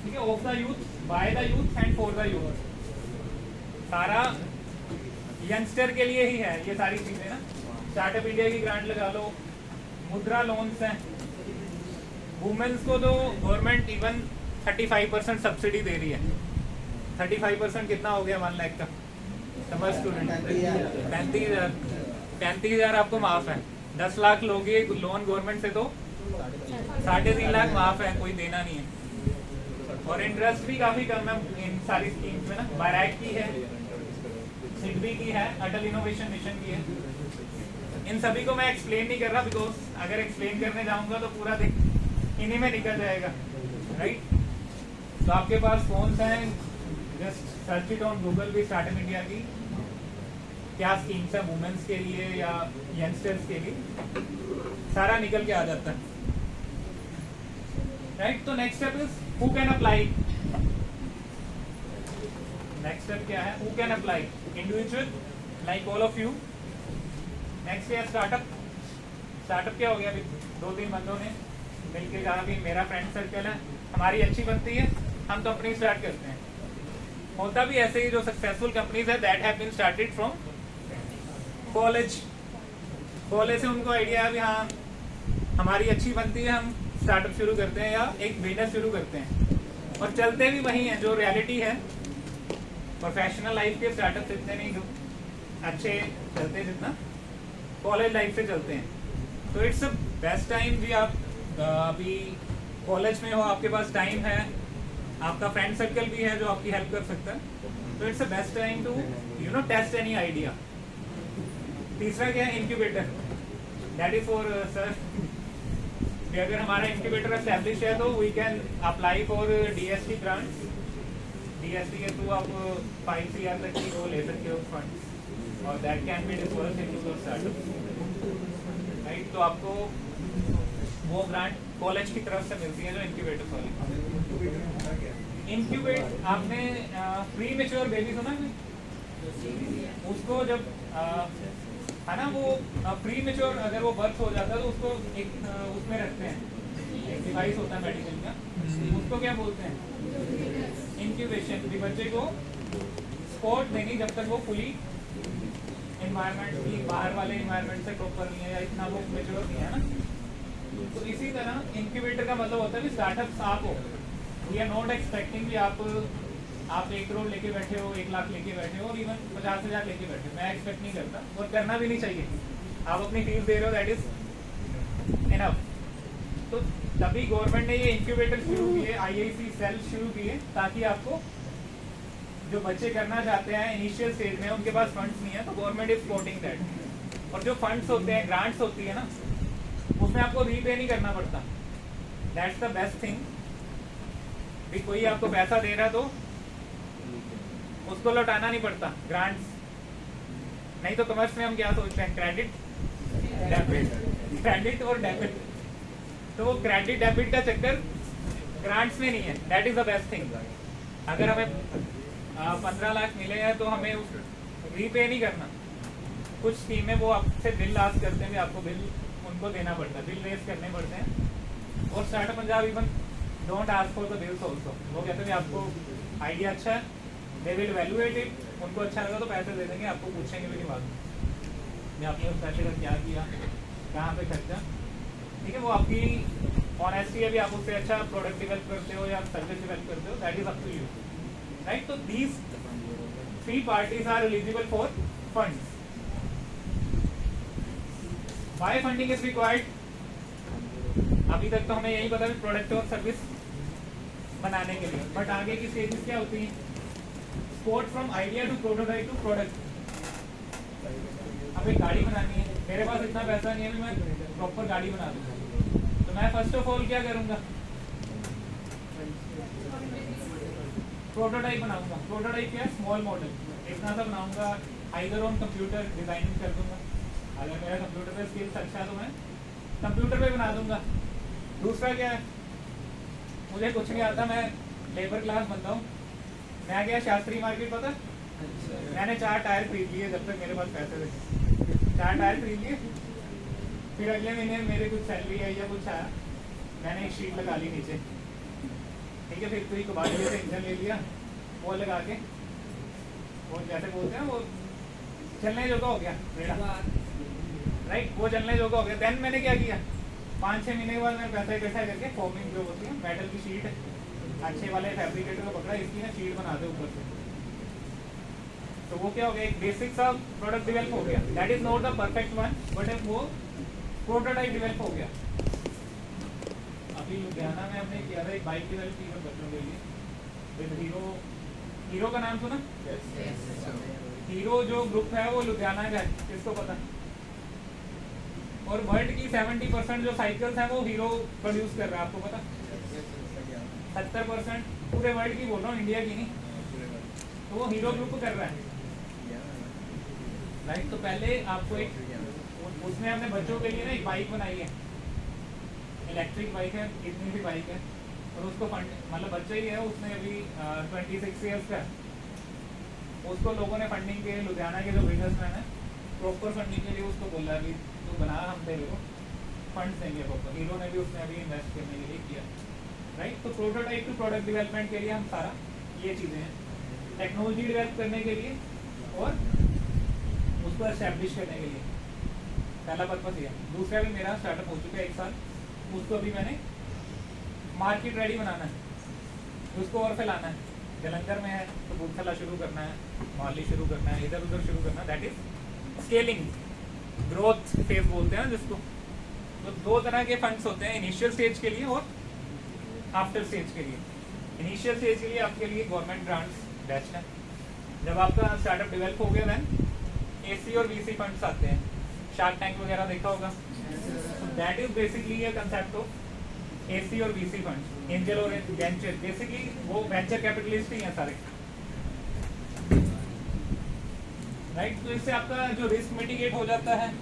ठीक है, of the youth, by the youth and for the youth. सारा यंगस्टर के लिए ही है ये सारी चीजें ना। स्टार्टअप इंडिया की ग्रांट लगा लो, मुद्रा लोन्स हैं, वुमेन्स को तो गवर्नमेंट इवन 35% सब्सिडी दे रही है। 35% कितना हो गया 1 लाख का? समझ स्टूडेंट 35,000 आपको माफ है। 10 लाख लोगे लोन गवर्नमेंट से तो 3.5 लाख माफ है, कोई देना नहीं है। और इंटरेस्ट भी काफी कम है इन सारी स्कीम्स में ना। बायरैक की है, सिडबी की है, अटल इनोवेशन मिशन की है। इन सभी को मैं एक्सप्लेन नहीं कर रहा, बिकॉज अगर एक्सप्लेन करने जाऊंगा तो पूरा दिन इन्हीं में निकल जाएगा, राइट? तो आपके पास फोन्स हैं, just search it on Google भी स्टार्टअप इंडिया की क्या स्कीम्स है वुमेन्स के लिए या यंगस्टर्स के लिए, सारा निकल के आ जाता है, राइट? तो next step is who can apply. Next step क्या है? Who can apply? Individual, like all of you. Next है स्टार्टअप। स्टार्टअप क्या हो गया? अभी 2-3 बंदों ने मिलकर कहा कि मेरा फ्रेंड सर्कल है, हमारी अच्छी बनती है, हम कंपनी स्टार्ट करते हैं। होता भी ऐसे ही, जो सक्सेसफुल कंपनीज है that have been started from college. College से उनको आइडिया है भी हाँ हमारी अच्छी बनती है, हम स्टार्टअप शुरू करते हैं या एक बिजनेस शुरू करते हैं, और चलते भी वही हैं जो रियलिटी है। प्रोफेशनल लाइफ के स्टार्टअप इतने नहीं जो अच्छे चलते जितना कॉलेज लाइफ से चलते हैं। तो इट्स अ बेस्ट टाइम भी आप अभी कॉलेज में हो, आपके पास टाइम है, आपका फ्रेंड सर्कल भी है जो आपकी हेल्प कर सकता है, तो it's a best time to test any idea. तीसरा क्या है? Incubator. That is for sir, अगर हमारा इंक्यूबेटर एस्टेब्लिश है तो we can apply for DST grants. DST के थ्रू आप 5 CR तक की वो ले सकते हो फंड्स, और that can be disbursed into your startup, right. तो आपको वो ग्रांट कॉलेज की तरफ से मिलती है जो इंक्यूबेटर वाली। इंक्यूबेट आपने प्री मैच्योर बेबी सुना है? उसको जब है ना वो प्री मैच्योर अगर वो बर्थ हो जाता है तो उसको एक उसमें रखते हैं, एक डिवाइस होता है मेडिकल का, उसको क्या बोलते हैं? इंक्यूबेशन। भी बच्चे को सपोर्ट देंगे जब तक वो फुली एनवायरनमेंट की बाहर वाले एनवायरनमेंट से प्रॉपर नहीं है या इतना वो मैच्योर नहीं है ना। तो इसी तरह इंक्यूबेटर का मतलब होता है कि स्टार्टअप्स आप हो, वी आर नॉट एक्सपेक्टिंग कि आप 1 करोड़ लेके बैठे हो, 1 लाख लेके बैठे हो, और इवन 50,000 लेके बैठे हो। मैं एक्सपेक्ट नहीं करता और करना भी नहीं चाहिए। आप अपनी फीस दे रहे हो, दैट इज इनफ। तो तभी गवर्नमेंट ने ये इंक्यूबेटर शुरू किए, IIC सेल शुरू किए, ताकि आपको जो बच्चे करना चाहते हैं इनिशियल स्टेज में, उनके पास फंड्स नहीं है, तो गवर्नमेंट इज सपोर्टिंग दैट। और जो फंड्स होते हैं, ग्रांट्स होती है ना, उसमें आपको रीपे नहीं करना पड़ता। That's the best thing. भी कोई आपको पैसा दे रहा तो उसको लौटाना नहीं पड़ता, ग्रांट्स। नहीं तो कमर्स में हम क्या सोचते हैं? क्रेडिट डेबिट, क्रेडिट और डेबिट। तो वो क्रेडिट डेबिट का चक्कर ग्रांट्स में नहीं है। That is the best thing. अगर हमें 15 लाख मिले हैं तो हमें उस रीपे नहीं करना। कुछ स्कीम में वो आपसे बिल आस्क करते हैं कि आपको बिल उनको देना पड़ता है, बिल रेज करने पड़ते हैं। और startup Punjab even don't ask for the bills also. वो कहते हैं आपको आइडिया अच्छा है, दे विल वैल्यूएट इट, उनको अच्छा लगा तो पैसे दे देंगे, आपको पूछेंगे भी नहीं बाद में आपने उस पैसे का क्या किया, कहाँ पे खर्चा। ठीक है, वो आपकी ऑनेस्टी है भी, आप उससे अच्छा प्रोडक्ट डेवलप करते हो या सर्विस डेवलप करते हो, that is up to you, right. तो these 3 parties are eligible for funds. Why funding is required? अभी तक तो हमें यही पता है प्रोडक्ट और सर्विस बनाने के लिए, बट आगे की स्टेजेस क्या होती हैं? Support from idea to prototype to product. अब एक गाड़ी बनानी है, मेरे पास इतना पैसा नहीं है भी मैं प्रॉपर गाड़ी बना दूंगा, तो मैं फर्स्ट ऑफ ऑल क्या करूंगा? प्रोटोटाइप बनाऊंगा। प्रोटोटाइप क्या? स्मॉल मॉडल, इतना सा बनाऊंगा, आइदर ऑन कंप्यूटर डिजाइनिंग कर दूंगा। अगर मेरा कंप्यूटर पे स्किल्स अच्छा है तो मैं कंप्यूटर पे बना दूंगा। दूसरा क्या है? मुझे कुछ नहीं आता, मैं लेबर क्लास बंदा हूँ। मैं गया शास्त्री मार्केट, पता, मैंने 4 टायर खरीद लिए जब तक मेरे पास पैसे थे। 4 टायर खरीद लिए, फिर अगले महीने मेरे कुछ सैलरी आई या कुछ आया, मैंने एक शीट लगा ली नीचे, ठीक है। फिर कोई कबाड़िए से इंजन ले लिया, वो लगा के, वो जैसे बोलते हैं वो चलने जोगा हो गया मेरा, राइट, वो चलने जोगा हो गया। देन मैंने क्या किया, 5-6 महीने के बाद मैंने पैसा इकट्ठा करके फॉर्मिंग जो होती है, मेटल की शीट, अच्छे वाले फैब्रिकेटर को पकड़ा, इसकी ना शीट बना दे ऊपर से, तो वो क्या हो गया? एक बेसिक सा प्रोडक्ट डेवलप हो गया। That is not the perfect one, but वो प्रोटोटाइप डेवलप हो गया। अभी लुधियाना में हमने किया था, एक बाइक डेवलप की बच्चों के लिए विद हीरो। हीरो का नाम सुना? हीरो जो ग्रुप है वो लुधियाना का है, किसको पता? और वर्ल्ड की 70% जो साइकिल्स हैं वो हीरो प्रोड्यूस कर रहा है, आपको पता? 70% पूरे वर्ल्ड की बोल रहा हूँ, इंडिया की नहीं। तो वो हीरो ग्रुप कर रहा है, राइट। तो पहले आपको एक, उसने अपने बच्चों के लिए ना एक बाइक बनाई है, इलेक्ट्रिक बाइक है, इतनी सी बाइक है, और उसको फंड, मतलब बच्चा ही है, उसने अभी 26 ईयर्स का, उसको लोगों ने फंडिंग के लुधियाना के जो बिजनेसमैन है प्रॉपर फंडिंग के लिए उसको बोला कि तू बना, हम तेरे को फंड्स देंगे प्रॉपर। हीरो ने भी उसमें अभी इन्वेस्ट करने के लिए किया, राइट। तो प्रोटोटाइप टू प्रोडक्ट डेवलपमेंट के लिए हम सारा ये चीज़ें हैं, टेक्नोलॉजी डेवलप करने के लिए और उसको एस्टेब्लिश करने के लिए, पहला पर्पस ये। दूसरा भी मेरा स्टार्टअप हो चुका है 1 साल, उसको अभी मैंने मार्केट रेडी बनाना है, उसको और फैलाना है। जलंधर में है तो बूथला शुरू करना है, मॉली शुरू करना है, इधर उधर शुरू करना है, that is scaling, growth phase बोलते हैं जिसको। तो 2 तरह के फंड्स होते हैं, इनिशियल स्टेज के लिए और आफ्टर स्टेज के लिए। इनिशियल स्टेज के लिए आपके लिए गवर्नमेंट ग्रांट्स बेस्ट है। जब आपका स्टार्टअप डेवलप हो गया देन एसी और वीसी फंड्स आते हैं, शार्क टैंक वगैरह देखा होगा। That is basically a concept of AC और वीसी फंड, एंजल और वेंचर, बेसिकली वो वेंचर कैपिटलिस्ट ही हैं सारे, राइट। तो इससे आपका जो रिस्क मिटिगेट हो जाता है,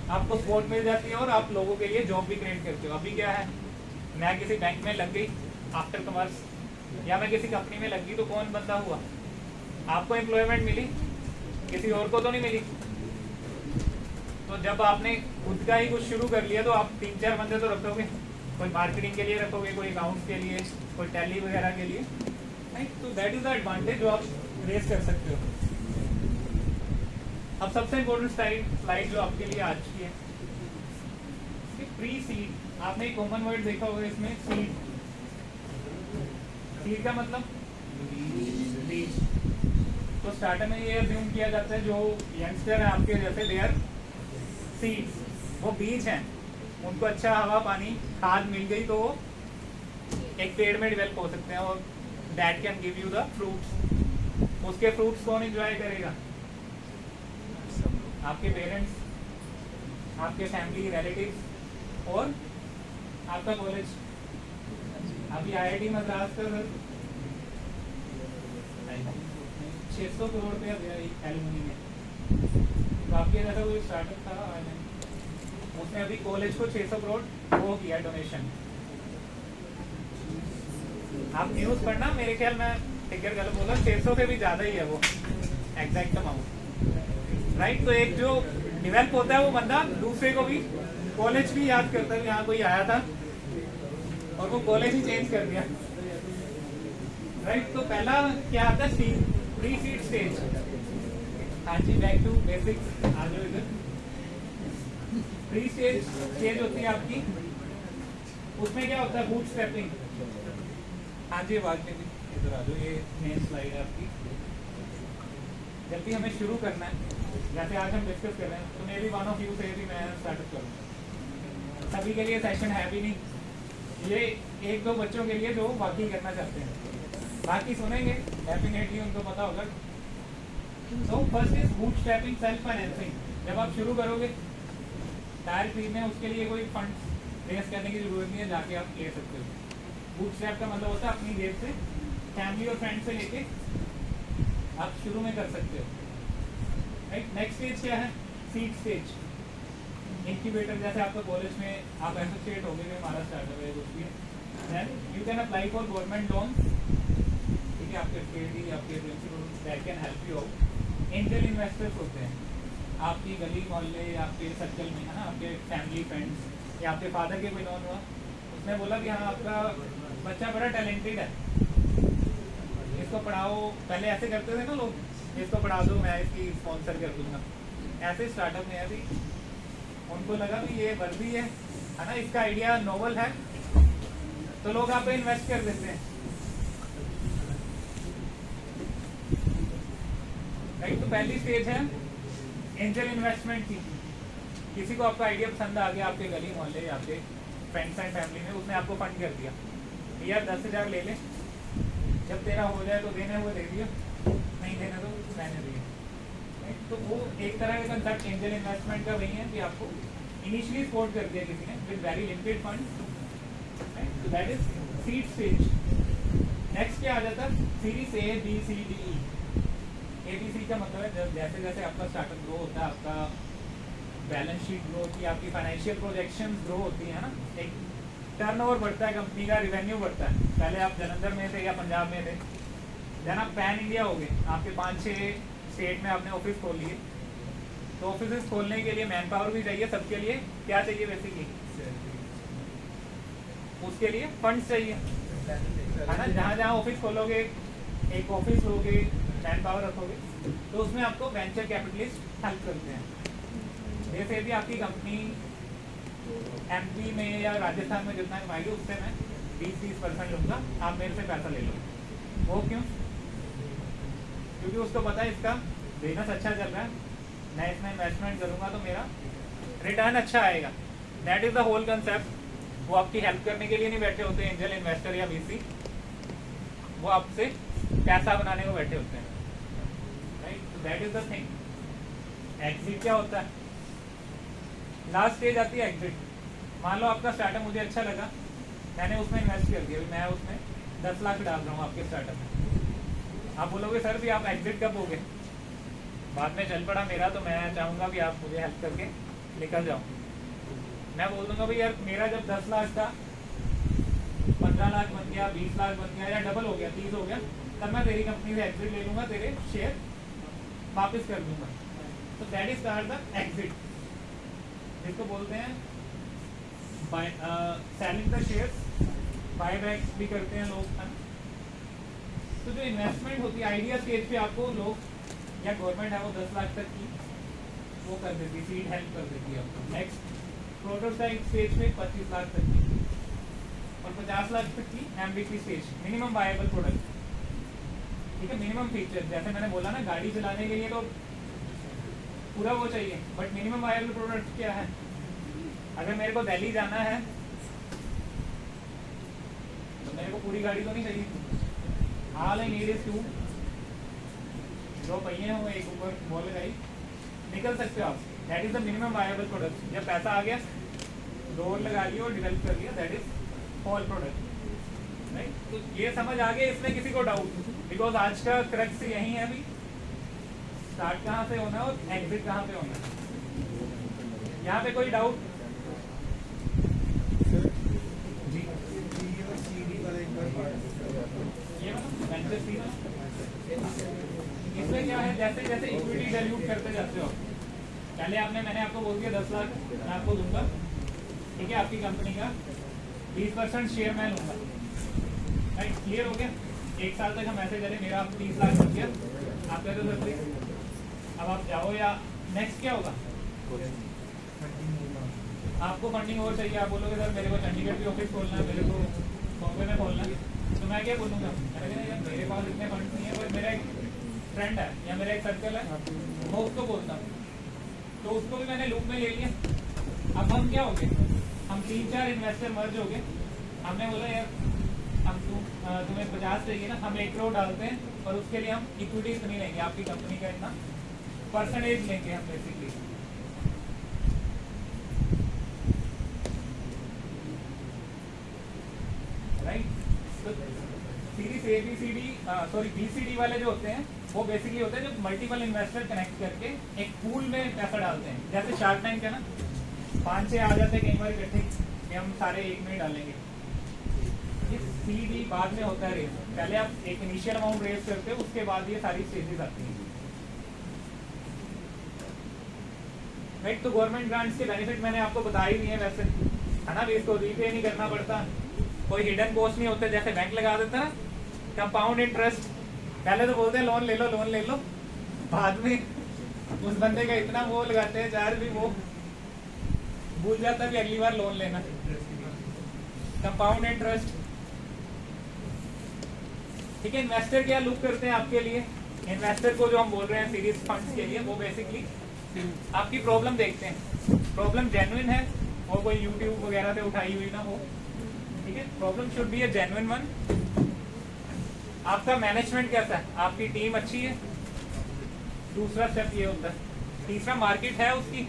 आपको सपोर्ट मिल जाती है और आप लोगों के लिए जॉब भी क्रिएट करते हो। अभी क्या है, मैं किसी बैंक में लग गई आफ्टर कॉमर्स, या मैं किसी कंपनी में लग गई तो कौन बंदा हुआ, आपको एम्प्लॉयमेंट मिली, किसी और को तो नहीं मिली। तो जब आपने खुद का ही कुछ शुरू कर लिया तो आप 3-4 बंदे तो रखोगे, कोई मार्केटिंग के लिए रखोगे, कोई अकाउंट्स के लिए, कोई टैली वगैरह के लिए, राइट। तो दैट इज द एडवांटेज जो आप रेस कर सकते हो। अब सबसे इम्पोर्टेंट स्लाइड जो आपके लिए आज की है, प्री सीड। आपने एक कॉमन वर्ड देखा होगा इसमें, सीड। सीड का मतलब बीज। तो स्टार्टअप में ये अज्यूम किया जाता है जो यंगस्टर है आपके जैसे, दे आर सीड्स, वो बीज हैं, उनको अच्छा हवा पानी खाद मिल गई तो वो एक पेड़ में डेवलप हो सकते हैं और that can give you the fruits. उसके फ्रूट्स कौन एंजॉय करेगा, आपके पेरेंट्स, आपके फैमिली रिलेटिव्स और आपका कॉलेज। अभी IIT मद्रास का 600 करोड़ रुपया दिया एलुमनी में। तो आपके जैसा कोई स्टार्टअप था, उसने अभी कॉलेज को 600 करोड़ वो किया डोनेशन। आप न्यूज़ पढ़ना, मेरे ख्याल में फिगर गलत बोला, 600 से भी ज़्यादा ही है वो एग्जैक्ट अमाउंट, राइट। तो एक जो डेवलप होता है वो बंदा दूसरे को भी, कॉलेज भी याद करता है, यहाँ कोई आया था और वो कॉलेज ही चेंज कर दिया, राइट। तो पहला क्या आता है, प्री सीड स्टेज। हाँ जी, बैक टू बेसिक्स आ जाओ इधर। प्री स्टेज होती है आपकी, उसमें क्या होता है, बूट स्टेपिंग। हाँ जी, बाद में भी इधर आ जाओ, ये मेन स्लाइड है आपकी। जब भी हमें शुरू करना है, जैसे आज हम डिस्कस कर रहे हैं, तो may be one of you से भी मैं स्टार्टअप करूँगा। सभी के लिए सेशन है भी नहीं, ये 1-2 बच्चों के लिए जो वाकई करना चाहते हैं, बाकी सुनेंगे डेफिनेटली उनको पता होगा। तो first is boot stepping, self financing. जब आप शुरू करोगे टायर खरीदने, उसके लिए कोई फंड रेस करने की जरूरत नहीं है, जाके आप ले सकते हो। बूट स्टेप का मतलब होता है अपनी जेब से, फैमिली और फ्रेंड से लेके आप शुरू में कर सकते हो, राइट। नेक्स्ट स्टेज क्या है, सीड स्टेज, इंक्यूबेटर। जैसे आपका कॉलेज में आप एसोसिएट हो गए, हमारा स्टार्टअप है कुछ भी है, then you can apply for government loan, ठीक है। आपके केडी, आपके principal, that can help you out. Angel investors होते हैं आपकी गली मोहल्ले, आपके सर्कल में, है ना, आपके फैमिली फ्रेंड्स, या आपके फादर के कोई नॉन हुआ, उसने बोला कि हाँ आपका बच्चा बड़ा टैलेंटेड है, इसको पढ़ाओ। पहले ऐसे करते थे ना लोग, इसको पढ़ा दो, मैं इसकी स्पॉन्सर कर दूंगा। ऐसे स्टार्टअप में अभी उनको लगा कि ये वर्दी है ना, इसका आइडिया नोवेल है, तो लोग आप पे इन्वेस्ट कर देते हैं, राइट। तो पहली स्टेज है एंजल इन्वेस्टमेंट की। किसी को आपका आइडिया पसंद आ गया, आपके गली मोहल्ले, आपके फ्रेंड्स एंड फैमिली में, उसने आपको फंड कर दिया, भैया 10,000 ले ले, जब तेरा हो जाए तो देने हुए दे दिया, नहीं देना तो मैंने दिया, राइट। तो वो एक तरह का कंसेप्ट एंजल इन्वेस्टमेंट का वही है कि आपको इनिशियली सपोर्ट कर दिया किसी ने with very limited fund, right. तो that is seed stage. Next क्या आ जाता है, series A, B, C, D, E। ABC का मतलब है जैसे जैसे आपका स्टार्टअप ग्रो होता है, आपका बैलेंस शीट ग्रो होती है, आपकी फाइनेंशियल प्रोजेक्शन ग्रो होती है ना, एक टर्नओवर बढ़ता है, कंपनी का रिवेन्यू बढ़ता है। पहले आप जलंधर में थे या पंजाब में थे, देन आप पैन इंडिया हो गए, आपके 5-6 स्टेट में आपने ऑफिस खोल लिए। तो ऑफिस खोलने के लिए मैन पावर भी चाहिए, सबके लिए क्या चाहिए बेसिकली, उसके लिए फंड्स चाहिए, है ना। जहाँ जहाँ ऑफिस खोलोगे, एक ऑफिस लोगे, मैन पावर रखोगे, तो उसमें आपको वेंचर कैपिटलिस्ट हेल्प करते हैं। जैसे भी आपकी कंपनी एमपी में या राजस्थान में जितना कमाएगी उससे मैं 20-30% लूँगा, आप मेरे से पैसा ले लो। वो क्यों? क्योंकि उसको पता है इसका बिजनेस अच्छा चल रहा है, मैं इसमें इन्वेस्टमेंट करूँगा तो मेरा रिटर्न अच्छा आएगा। That is the whole concept. वो आपकी हेल्प करने के लिए नहीं बैठे होते एंजल इन्वेस्टर या वीसी, वो आपसे पैसा बनाने को बैठे होते हैं, राइट। तो that is the thing. Exit क्या होता है? लास्ट स्टेज आती है एग्जिट। मान लो आपका स्टार्टअप मुझे अच्छा लगा, मैंने उसमें इन्वेस्ट कर दिया, मैं उसमें 10 लाख डाल रहा हूँ आपके स्टार्टअप में। आप बोलोगे सर भी आप एग्जिट कब होगे? बाद में चल पड़ा मेरा, तो मैं चाहूँगा कि आप मुझे हेल्प करके निकल जाओ। मैं बोल दूंगा भाई यार मेरा जब 10 लाख था 15 लाख बन गया, 20 लाख बन गया, या डबल हो गया 30 हो गया, तब मैं तेरी कंपनी से एग्जिट ले लूंगा, तेरे शेयर वापस कर दूंगा। तो that is called the exit, जिसको बोलते हैं selling the shares, buy back भी करते हैं लोग। तो जो इन्वेस्टमेंट होती है आइडिया स्टेज पे, आपको लोग या गवर्नमेंट है वो 10 लाख तक की वो कर देती है, सीड हेल्प कर देती है आपको। नेक्स्ट प्रोटोटाइप स्टेज पे 25 लाख तक की और 50 लाख तक की MVP stage, minimum viable product. ठीक है, मिनिमम फीचर, जैसे मैंने बोला ना गाड़ी चलाने के लिए तो पूरा वो चाहिए, बट मिनिमम वायबल प्रोडक्ट क्या है? अगर मेरे को दिल्ली जाना है तो मेरे को पूरी गाड़ी तो नहीं चाहिए। ऑल आई नीड इज 2 पहिए हो, एक ऊपर बॉल लगाई, निकल सकते हो आप। That is the minimum viable product. जब पैसा आ गया, डोर लगा लिया और डेवलप कर लिया, that is all product, right. तो ये समझ आ गया इसमें किसी को डाउट? बिकॉज आज का क्रक्स यही है अभी, स्टार्ट कहाँ से होना है और एग्जिट कहाँ पे होना है। यहाँ पे कोई डाउट? जी ये वेंचर सीड इसमें क्या है, जैसे जैसे इक्विटी डाइल्यूट करते जाते हो, पहले मैंने आपको बोल दिया 10 लाख मैं आपको दूंगा, ठीक है, आपकी कंपनी का 20% शेयर मैं लूंगा, राइट। क्लियर हो गया? 1 साल तक हम ऐसे करें, मेरा 30 लाख बन गया, आप कहते हो सर अब आप जाओ, या नेक्स्ट क्या होगा? आपको फंडिंग और चाहिए, आप बोलोगे सर मेरे को चंडीगढ़ भी ऑफिस खोलना है, मेरे को बॉम्बे में खोलना है, तो मैं क्या बोलूँगा? मैंने कहा यार मेरे पास इतने फंड नहीं है, पर मेरा एक फ्रेंड है या मेरा एक सर्कल है, मैं उसको बोलता हूँ, तो उसको भी मैंने लूप में ले लिया। अब हम क्या हो गए, हम 3-4 इन्वेस्टर मर्ज हो गए। हमने बोला यार हम तुम्हें 50 चाहिए ना, हम 1 करोड़ डालते हैं और उसके लिए हम इक्विटी इतनी लेंगे, आपकी कंपनी का इतना परसेंटेज लेंगे हम बेसिकली, राइट। तो सीरीज ABCD सॉरी BCD वाले जो होते हैं वो बेसिकली होते हैं जो मल्टीपल इन्वेस्टर कनेक्ट करके एक पूल में पैसा डालते हैं, जैसे शार्क टैंक है ना, 5-6 आ जाते हैं कई बार इकट्ठे कि हम सारे एक में ही डालेंगे। ये CD बाद में होता है रेस, पहले आप एक इनिशियल अमाउंट रेस करते हो, उसके बाद ये सारी स्टेजेस आती हैं, राइट। तो गवर्नमेंट ग्रांट्स के बेनिफिट मैंने आपको बता ही दिए वैसे, है ना, भी इसको रीपे नहीं करना पड़ता, कोई हिडन कॉस्ट नहीं होते, जैसे बैंक लगा देता ना कंपाउंड इंटरेस्ट, पहले तो बोलते हैं लोन ले लो, बाद में उस बंदे का इतना वो लगाते हैं चार्ज भी वो भूल जाता भी अगली बार लोन लेना। कंपाउंड इंटरेस्ट, ठीक है। इन्वेस्टर क्या लुक करते हैं आपके लिए? इन्वेस्टर को जो हम बोल रहे हैं सीरीज फंड्स के लिए, वो बेसिकली आपकी प्रॉब्लम देखते हैं, प्रॉब्लम जेन्युइन है और कोई यूट्यूब वगैरह से उठाई हुई ना हो, ठीक है। Problem should be A genuine one. आपका मैनेजमेंट कैसा है, आपकी टीम अच्छी है, दूसरा स्टेप ये होता है। तीसरा मार्केट है उसकी,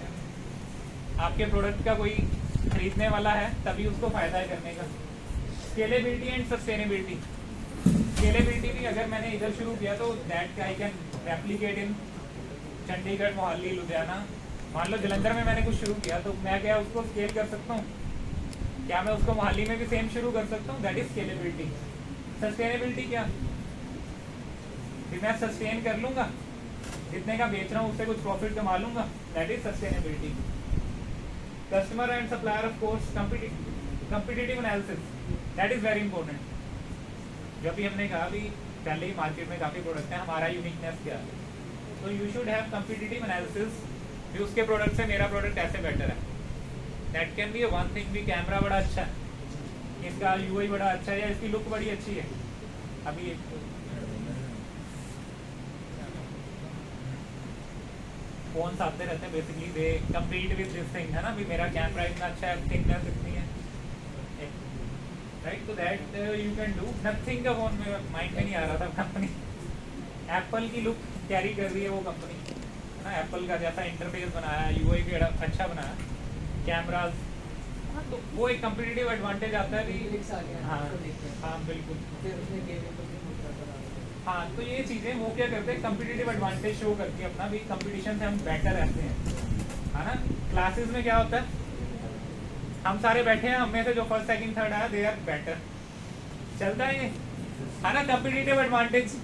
आपके प्रोडक्ट का कोई खरीदने वाला है, तभी उसको फायदा है करने का। स्केलेबिलिटी एंड सस्टेनेबिलिटी, स्केलेबिलिटी भी अगर मैंने इधर शुरू किया तो दैट आई कैन रेप्लिकेट इन चंडीगढ़, मोहाली, लुधियाना। मान लो जलंधर में मैंने कुछ शुरू किया तो मैं क्या उसको स्केल कर सकता हूँ? क्या मैं उसको मोहाली में भी सेम शुरू कर सकता हूँ? That is scalability. सस्टेनेबिलिटी क्या? फिर मैं सस्टेन कर लूँगा, जितने का बेच रहा हूँ उससे कुछ प्रॉफिट कमा लूँगा, that is sustainability. Customer and supplier of course competitive analysis, that is very important. जब भी हमने कहा भी पहले ही मार्केट में काफ़ी प्रोडक्ट हैं, हमारा यूनिकनेस क्या है, तो you should have competitive analysis कि उसके प्रोडक्ट से मेरा प्रोडक्ट ऐसे बेटर है। That can B one thing भी कैमरा बड़ा अच्छा है, इसका यूआई बड़ा अच्छा है, या इसकी लुक बड़ी अच्छी है। अभी फोन्स आते रहते हैं, basically they compete with this thing, है ना, भी मेरा कैमरा इतना अच्छा है, थिकनेस इतनी है, राइट। तो that you can do nothing का फोन में माइंड में नहीं आ रहा था कंपनी एप्पल की लुक कैरी कर रही है वो कंपनी, है ना, एप्पल का जैसा इंटरफेस बनाया, यूआई भी अच्छा बनाया, कैमराज, हाँ, तो वो एक कम्पिटिटिव एडवांटेज आता है भी। Lyrics आ गया, हाँ उसको देखते हैं। हाँ बिल्कुल, फिर उसने गेमिंग को भी मुद्दा करा। हाँ, तो ये चीज़ें वो क्या करते हैं, कम्पिटिटिव एडवांटेज शो करके अपना भी कंपटीशन से हम बेटर रहते हैं, है ना। क्लासेस में क्या होता है, हम सारे बैठे हैं, हम में से जो फर्स्ट सेकंड थर्ड आया दे आर बेटर, चलता है ये, है ना, कम्पिटिटिव एडवांटेज।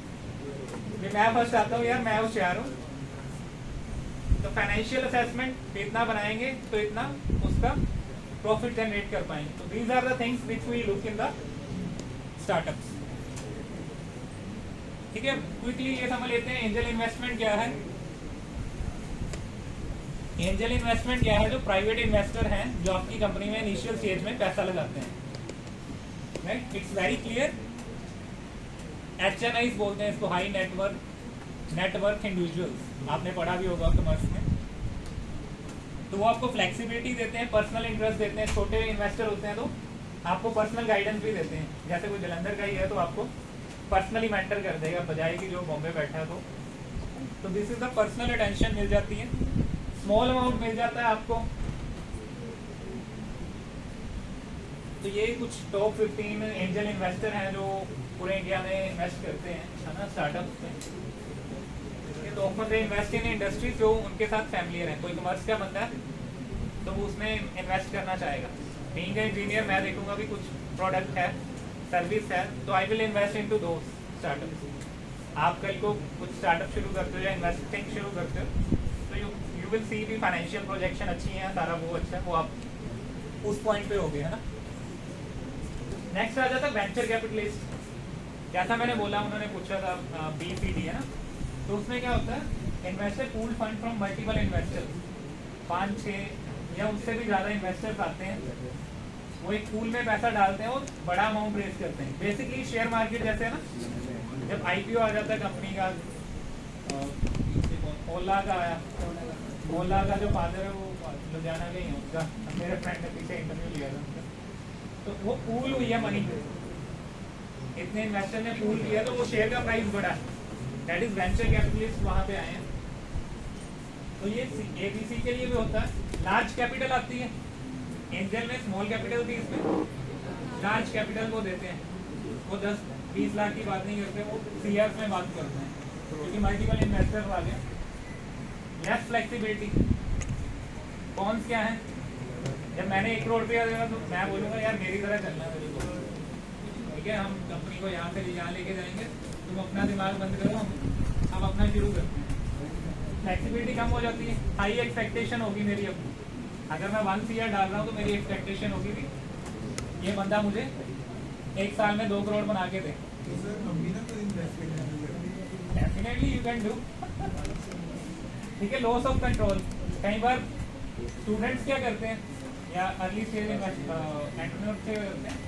मैं फर्स्ट आता हूँ यार, मैं होशियार हूँ, तो फाइनेंशियल असेसमेंट इतना बनाएंगे तो इतना उसका प्रॉफिट जनरेट कर पाएंगे। तो these are the things which we look in the startups. ठीक है, क्विकली ये समझ लेते हैं एंजल इन्वेस्टमेंट क्या है। एंजल इन्वेस्टमेंट क्या है, जो प्राइवेट इन्वेस्टर हैं जो आपकी कंपनी में इनिशियल स्टेज में पैसा लगाते हैं, right. It's very clear, HNIs बोलते हैं इसको, हाई नेटवर्क इंडिविजुअल्स, आपने पढ़ा भी होगा कॉमर्स में। तो वो आपको फ्लेक्सिबिलिटी देते हैं, पर्सनल इंटरेस्ट देते हैं, छोटे इन्वेस्टर होते हैं तो आपको पर्सनल गाइडेंस भी देते हैं। जैसे कोई जलंधर का ही है तो आपको पर्सनली मेंटर कर देगा, बजाय कि जो बॉम्बे बैठा है तो this is the personal attention मिल जाती है, स्मॉल अमाउंट मिल जाता है आपको। तो ये कुछ टॉप 15 एंजल इन्वेस्टर हैं जो पूरे इंडिया में इन्वेस्ट करते हैं, है ना, स्टार्टअप्स में। तो offer they invest in industry जो उनके साथ फैमिलियर है। कोई कॉमर्स का बंदा है तो वो उसमें इन्वेस्ट करना चाहेगा। बीइंग इंजीनियर मैं देखूंगा भी कुछ प्रोडक्ट है, सर्विस है, तो I will invest into those startups. आप कल को कुछ स्टार्टअप शुरू करते हो या इन्वेस्टिंग शुरू करते हो तो यू विल सी भी फाइनेंशियल प्रोजेक्शन अच्छी है, सारा वो अच्छा है, वो आप उस पॉइंट पे हो गए, है ना। नेक्स्ट आ जाता है वेंचर कैपिटलिस्ट। जैसा मैंने बोला, उन्होंने पूछा था BCD, है ना, तो उसमें क्या होता है, investor pool fund from multiple investors, 5-6 या उससे भी ज़्यादा इन्वेस्टर्स आते हैं, वो एक पूल में पैसा डालते हैं और बड़ा अमाउंट रेज करते हैं। बेसिकली शेयर मार्केट जैसे है ना, जब IPO आ जाता है कंपनी का, ओला का आया, ओला का जो फादर है वो लुधियाना के ही है, उसका मेरे फ्रेंड ने पीछे इंटरव्यू लिया था उनका, तो वो पूल हुई है मनी, इतने इन्वेस्टर ने पूल किया तो वो शेयर का प्राइस बढ़ा, दैट इज वेंचर कैपिटलिस्ट वहाँ पे आए हैं। तो ये ABC के लिए भी होता है। लार्ज कैपिटल आती है एंजल में, स्मॉल कैपिटल भी इसमें, लार्ज कैपिटल वो देते हैं, वो 10-20 लाख की बात नहीं करते, वो CRs में बात करते हैं, क्योंकि मल्टीपल इन्वेस्टर वाले। लेस फ्लेक्सिबिलिटी, कौन क्या है, जब मैंने 1 करोड़ रुपया देगा तो मैं बोलूँगा यार मेरी तरह चलना है मेरे को, ठीक है, हम कंपनी को यहाँ से यहाँ लेके जाएंगे, तुम अपना दिमाग बंद करो, हम अपना शुरू करते हैं। फ्लेक्सिबिलिटी कम हो जाती है, हाई एक्सपेक्टेशन होगी मेरी। अब अगर मैं 1 CR डाल रहा हूँ तो मेरी एक्सपेक्टेशन होगी भी ये बंदा मुझे 1 साल में 2 करोड़ बना के दे। डेफिनेटली यू कैन डू, ठीक है। लॉस ऑफ कंट्रोल, कई बार स्टूडेंट्स क्या करते हैं या अर्ली स्टेज एंटरप्रेन्योर से करते हैं,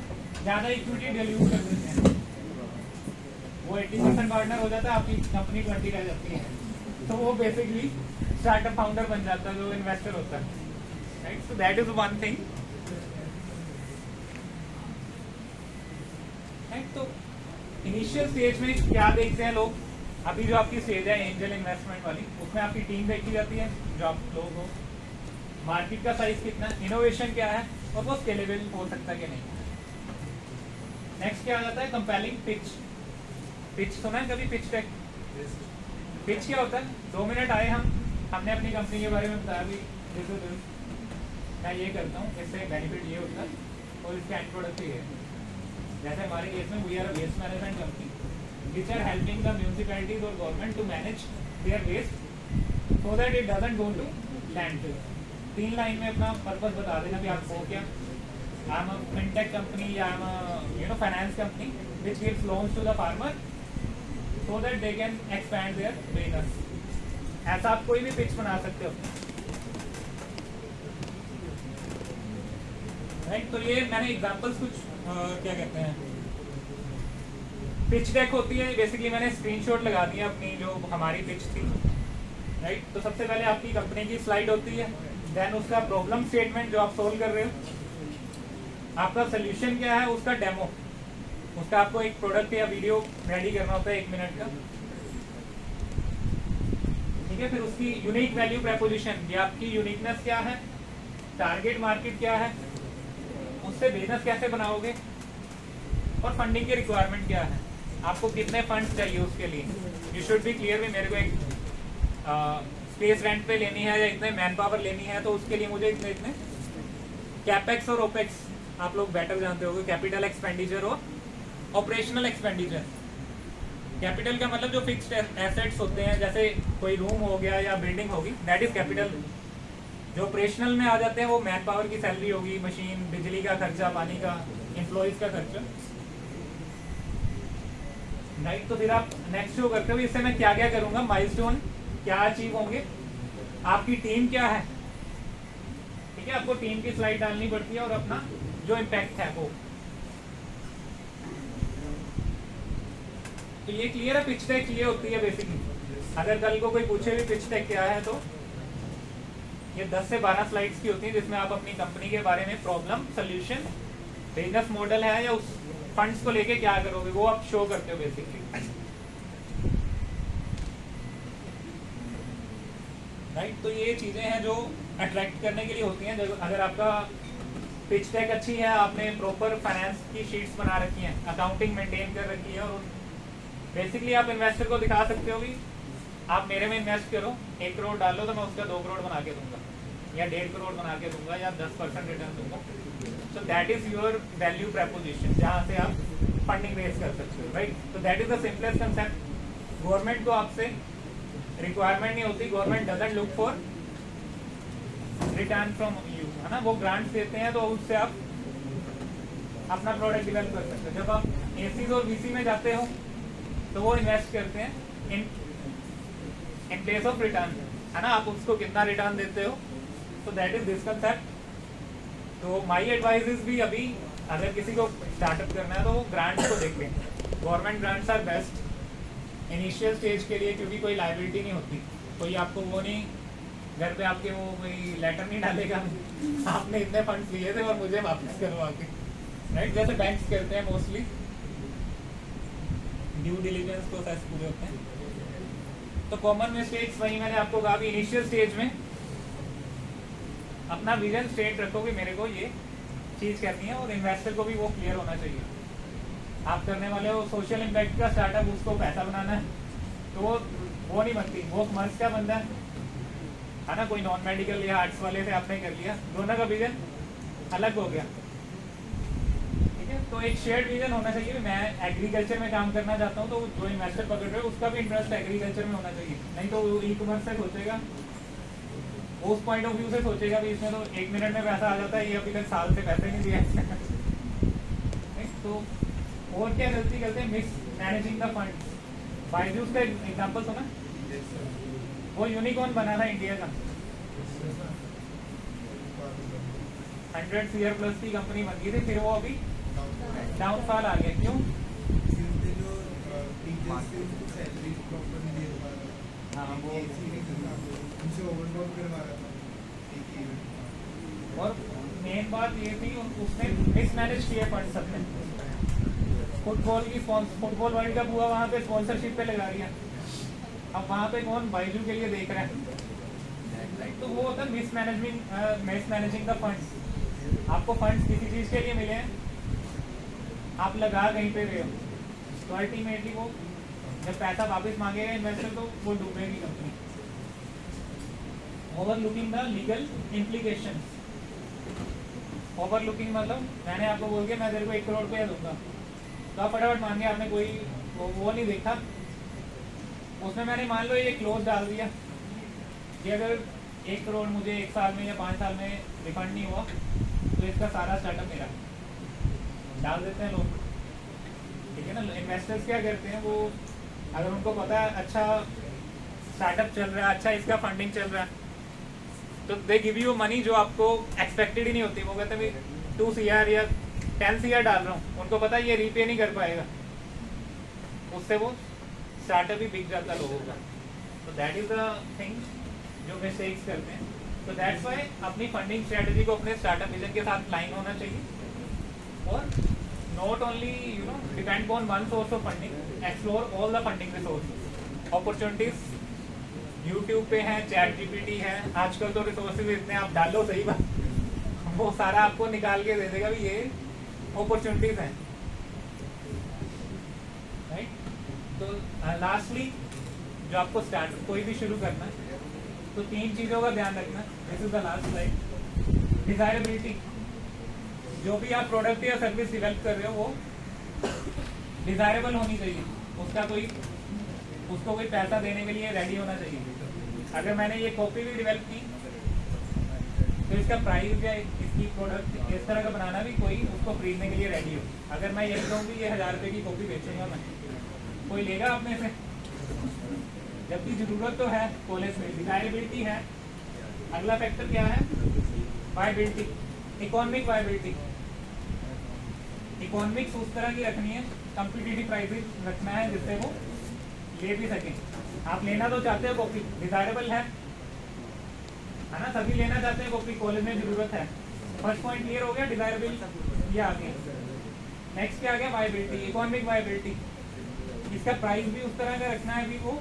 ज़्यादा इक्विटी डिल्यूट कर देते हैं, वो 80% पार्टनर हो जाता है, आपकी कंपनी 20 रह जाती है, तो वो बेसिकली स्टार्टअप फाउंडर बन जाता है जो इन्वेस्टर होता है, right. So that is one thing, right. तो इनिशियल स्टेज में क्या देखते हैं लोग, अभी जो आपकी स्टेज है एंजल इन्वेस्टमेंट वाली, उसमें आपकी टीम देखी जाती है, जो आप लोग हो, मार्केट का साइज कितना, इनोवेशन क्या है और वो स्केलेबल हो सकता है कि नहीं। नेक्स्ट क्या आ जाता है, कंपेलिंग पिच। पिच सुना है कभी, पिच टेक? पिच क्या होता है, 2 मिनट आए हमने अपनी कंपनी के बारे में बताया भी, मैं ये करता हूँ, इससे बेनिफिट ये होता है और इसके एंड प्रोडक्ट ये है। जैसे हमारे केस में we are waste management company, which are helping the municipalities or government to manage their waste so that it doesn't go to landfill. 3 line में अपना पर्पस बता देना कि आप हो क्या. I'm a fintech company या I'm a finance company which gives loans to the farmer so that they can expand their business. ऐसा आप कोई भी पिच बना सकते हो. राइट, तो ये मैंने एग्जांपल्स कुछ क्या कहते हैं पिच डेक होती है. बेसिकली मैंने स्क्रीनशॉट लगा दिया अपनी जो हमारी पिच थी. राइट, तो सबसे पहले आपकी कंपनी की स्लाइड होती है, देन उसका प्रॉब्लम स्टेटमेंट जो आप सोल्व कर रहे हो, आपका सोल्यूशन क्या है, उसका डेमो, उसका आपको एक प्रोडक्ट या वीडियो रेडी करना होता है 1 मिनट का. ठीक है, फिर उसकी यूनिक वैल्यू प्रपोजिशन, ये आपकी यूनिकनेस क्या है, टारगेट मार्केट क्या है, उससे बिजनेस कैसे बनाओगे, और फंडिंग की रिक्वायरमेंट क्या है, आपको कितने फंड्स चाहिए उसके लिए. यू शुड बी क्लियर भी मेरे को एक स्पेस रेंट पे लेनी है या इतने मैन पावर लेनी है, तो उसके लिए मुझे इतने इतने कैपेक्स और ओपेक्स आप लोग बेटर जानते होंगे, कैपिटल एक्सपेंडिचर और ऑपरेशनल एक्सपेंडिचर. कैपिटल का मतलब जो फिक्स्ड एसेट्स होते हैं, जैसे कोई रूम हो गया या बिल्डिंग होगी, दैट इज कैपिटल. जो ऑपरेशनल में आ जाते हैं वो मैन पावर की सैलरी होगी, मशीन, बिजली का खर्चा, पानी का, एम्प्लॉयज का खर्चा. राइट, तो फिर आप नेक्स्ट शो करते हो इससे मैं क्या क्या करूंगा, माइलस्टोन क्या अचीव होंगे, आपकी टीम क्या है. ठीक है, आपको टीम की स्लाइड डालनी पड़ती है और अपना जो इम्पैक्ट है वो. तो ये क्लियर है, पिच डेक ये होती है बेसिकली. अगर कल को कोई पूछे भी पिच डेक क्या है, तो ये 10 से 12 स्लाइड्स की होती है जिसमें आप अपनी कंपनी के बारे में प्रॉब्लम, सोल्यूशन, बिजनेस मॉडल है या उस फंड्स को लेके क्या करोगे वो आप शो करते हो बेसिकली. राइट, तो ये चीजें हैं जो अट्रैक्ट करने के लिए होती हैं. अगर आपका पिच डेक अच्छी है, आपने प्रॉपर फाइनेंस की शीट्स बना रखी हैं, अकाउंटिंग मेंटेन कर रखी है, और बेसिकली आप इन्वेस्टर को दिखा सकते हो कि आप मेरे में इन्वेस्ट करो, 1 करोड़ डालो तो मैं उसका 2 करोड़ बना के दूंगा, या 1.5 करोड़ बना के दूंगा, या 10% रिटर्न दूंगा. So that is your value preposition, जहाँ से आप फंडिंग रेज कर सकते हो. राइट, तो that is the simplest concept. Government को आपसे रिक्वायरमेंट नहीं होती, government doesn't look for return from you, है ना. वो ग्रांट्स देते हैं तो उससे आप अपना प्रोडक्ट डेवलप कर सकते हो. जब आप एसीज और वीसी में जाते हो तो वो इन्वेस्ट करते हैं इन प्लेस ऑफ रिटर्न, है ना. आप उसको कितना रिटर्न देते हो, तो दैट इज दिस कंसेप्ट. तो माई एडवाइस इज भी अभी अगर किसी को स्टार्टअप करना है तो वो ग्रांट्स को देखें. Government grants are best initial stage के लिए, क्योंकि कोई लाइबिलिटी नहीं होती, कोई आपको वो नहीं, घर पे आपके वो कोई लेटर नहीं डालेगा आपने इतने फंड्स लिए थे और मुझे वापस करो आके. राइट, जैसे बैंक्स करते हैं मोस्टली, ड्यू डिलीजेंस प्रोसेस पूरे होते हैं. तो कॉमन मिस्टेक्स वही मैंने आपको कहा भी, इनिशियल स्टेज में अपना विजन स्ट्रेट रखो कि मेरे को ये चीज करनी है, और इन्वेस्टर को भी वो क्लियर होना चाहिए. आप करने वाले हो सोशल इम्पैक्ट का स्टार्टअप, उसको पैसा बनाना है, तो वो नहीं बनती, वो कमर्स का बंदा है ना. कोई नॉन मेडिकल या आर्ट्स वाले से आपने कर लिया, दोनों का विजन अलग हो गया. ठीक है, तो एक शेयर्ड विजन होना चाहिए. मैं एग्रीकल्चर में काम करना चाहता हूँ, तो जो इन्वेस्टर पकड़ रहे हो उसका भी इंटरेस्ट एग्रीकल्चर में होना चाहिए. नहीं तो ई कॉमर्स से सोचेगा, उस पॉइंट ऑफ व्यू से सोचेगा भी इसमें तो 1 मिनट में पैसा आ जाता है, ये अभी तक साल से पैसे नहीं दिया. तो और क्या गलती करते हैं, miss managing the fund. Byju's का एग्जांपल सुना, वो यूनिकॉर्न बना था इंडिया का, 100 CR प्लस की कंपनी बन गई थी, फिर वो अभी डाउनफॉल आ गया. क्यों? हाँ, वो और मेन बात ये थी उसने मिसमैनेज किए फंड सबने. फुटबॉल वर्ल्ड कप हुआ, वहाँ पे स्पॉन्सरशिप पे लगा दिया. अब वहाँ पे कौन बाइजू के लिए देख रहा है, तो वो होता है मिसमैनेजिंग द फंड्स. आपको फंड्स किसी चीज के लिए मिले हैं, आप लगा कहीं पे रहे हो, तो अल्टीमेटली वो जब पैसा वापस मांगेगा इन्वेस्टर, तो वो डूबेगी company. Overlooking the legal implication. Overlooking मतलब मैंने आपको बोल के मैं तेरे को 1 करोड़ रुपया दूंगा, तो आप फटाफट मांगे, आपने कोई वो नहीं देखा। उसमें मैंने मान लो ये क्लोज डाल दिया कि अगर 1 करोड़ मुझे 1 साल में या 5 साल में रिफंड नहीं हुआ तो इसका सारा स्टार्टअप मेरा डाल देते हैं लोग। ठीक है ना, इन्वेस्टर्स क्या करते हैं, वो अगर उनको पता है अच्छा स्टार्टअप चल रहा है, अच्छा इसका फंडिंग चल रहा है, तो दे गिव यू मनी जो आपको एक्सपेक्टेड ही नहीं होती। वो कहते हैं भाई 2 CR या 10 CR डाल रहा हूँ, उनको पता है ये रीपे नहीं कर पाएगा, उससे वो स्टार्टअप ही बिक जाता लोगों का। तो दैट इज द थिंग जो मिस्टेक्स करते हैं। तो दैट्स वाई अपनी फंडिंग स्ट्रेटजी को अपने स्टार्टअप विजन के साथ लाइन होना चाहिए और not only depend on one source of funding, explore all the funding resources. Opportunities YouTube पे है, चैट जीपीटी है, आजकल तो रिसोर्सेज इतने, आप डालो सही बात, वो सारा आपको निकाल के दे देगा भी ये अपॉर्चुनिटीज हैं, राइट। तो लास्टली जो आपको स्टार्ट कोई भी शुरू करना है तो 3 चीज़ों का ध्यान रखना। This is the last slide. Desirability, जो भी आप प्रोडक्ट या सर्विस डेवलप कर रहे हो वो डिजायरेबल होनी चाहिए, उसको कोई पैसा देने के लिए रेडी होना चाहिए। अगर मैंने ये कॉपी भी डेवलप की तो इसका प्राइस या इसकी प्रोडक्ट इस तरह का बनाना भी कोई उसको खरीदने के लिए रेडी हो। अगर मैं ये कहूँ कि ये 1000 रुपये की कॉपी बेचूंगा मैं, कोई लेगा आप में से? जबकि जरूरत तो है कॉलेज में। डिजायरेबिलिटी है। अगला फैक्टर क्या है? Viability, economic viability. इकोनॉमिक्स उस तरह की रखनी है, कम्पिटिटिव प्राइसेस रखना है जिससे वो ले भी सकें। आप लेना तो चाहते हो कॉपी, डिजायरेबल है ना, सभी लेना चाहते हैं कॉपी, कॉलेज में जरूरत है। फर्स्ट पॉइंट क्लियर हो गया, डिजायरेबल ये आ गया। नेक्स्ट क्या आ गया? Viability, economic viability. इसका प्राइस भी उस तरह का रखना है भी वो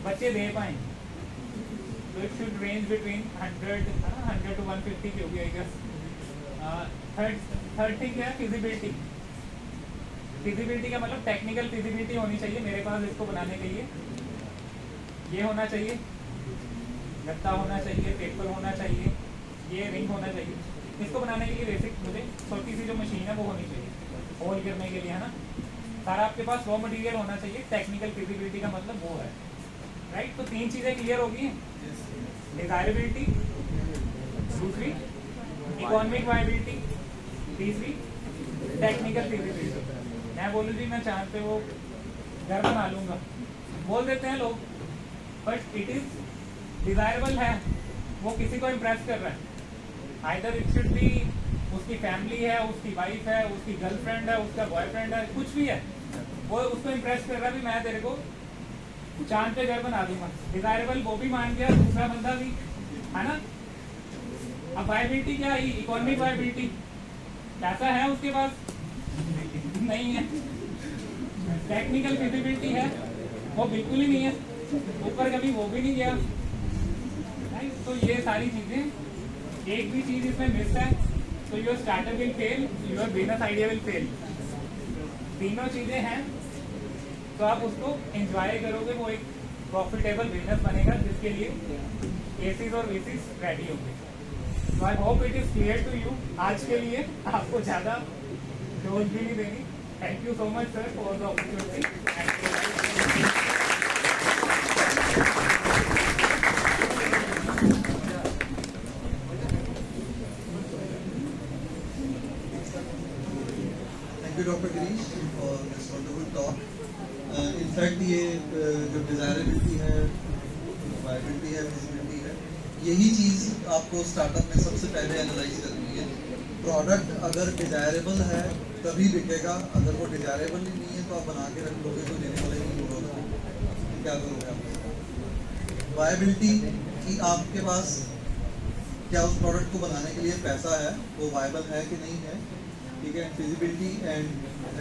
बच्चे दे पाए। तो it should range between 100 to 150 की होगी आई गेस। थर्ड थिंग क्या है? फिजिबिलिटी। फिजिबिलिटी का मतलब टेक्निकल फिजिबिलिटी होनी चाहिए मेरे पास इसको बनाने के लिए। ये होना चाहिए, गत्ता होना चाहिए, पेपर होना चाहिए, ये रिंग होना चाहिए। इसको बनाने के लिए बेसिक मुझे छोटी सी जो मशीन है वो होनी चाहिए होल करने के लिए, है ना। सारा आपके पास रॉ मटेरियल होना चाहिए। टेक्निकल फिजिबिलिटी का मतलब वो है, राइट। तो 3 चीज़ें क्लियर होगी, डिजायरेबिलिटी, दूसरी इकोनॉमिक वायबिलिटी, तीसरी टेक्निकल फिजिबिलिटी। मैं बोलूँ जी मैं चांद पे वो घर बना लूँगा, बोल देते हैं लोग, बट इट इज डिजायरेबल है, वो किसी को इम्प्रेस कर रहा है। आइदर इट शुड बी उसकी फैमिली है, उसकी वाइफ है, उसकी गर्लफ्रेंड है, उसका बॉयफ्रेंड है, कुछ भी है, वो उसको इम्प्रेस कर रहा है भी मैं तेरे को चांद पे घर बना दूंगा। डिजायरेबल वो भी मान गया, दूसरा बंदा भी, है ना। अब वायबिलिटी क्या है? Economic viability. पैसा है उसके पास? नहीं है। टेक्निकल फिजिबिलिटी है? वो बिल्कुल ही नहीं है, ऊपर कभी वो भी नहीं गया। तो ये सारी चीजें, एक भी चीज इसमें मिस है तो your startup will fail, your business idea will fail. तीनों चीजें हैं तो आप उसको एंजॉय करोगे, वो एक प्रॉफिटेबल बिजनेस बनेगा जिसके लिए एसीज और वीसीज रेडी होंगे। तो I hope it is clear to you. आज के लिए आपको ज्यादा डोज भी नहीं देनी। Thank you so much sir for the opportunity. Thank you, Dr. Girish, for this wonderful talk. In fact, ये जो डिजायरेबिलिटी है, वायबिलिटी है, विजिबिलिटी है, यही चीज़ आपको स्टार्टअप में सबसे पहले एनालाइज करनी है। प्रोडक्ट अगर डिजायरेबल है तभी बिकेगा, अगर वो डिजायरेबल ही नहीं है तो आप बना के रख लोगे तो लेने वाला ही नहीं होगा, क्या करोगे आप। वायबिलिटी कि आपके पास क्या उस प्रोडक्ट को बनाने के लिए पैसा है, वो वायबल है कि नहीं है, ठीक है। Feasibility and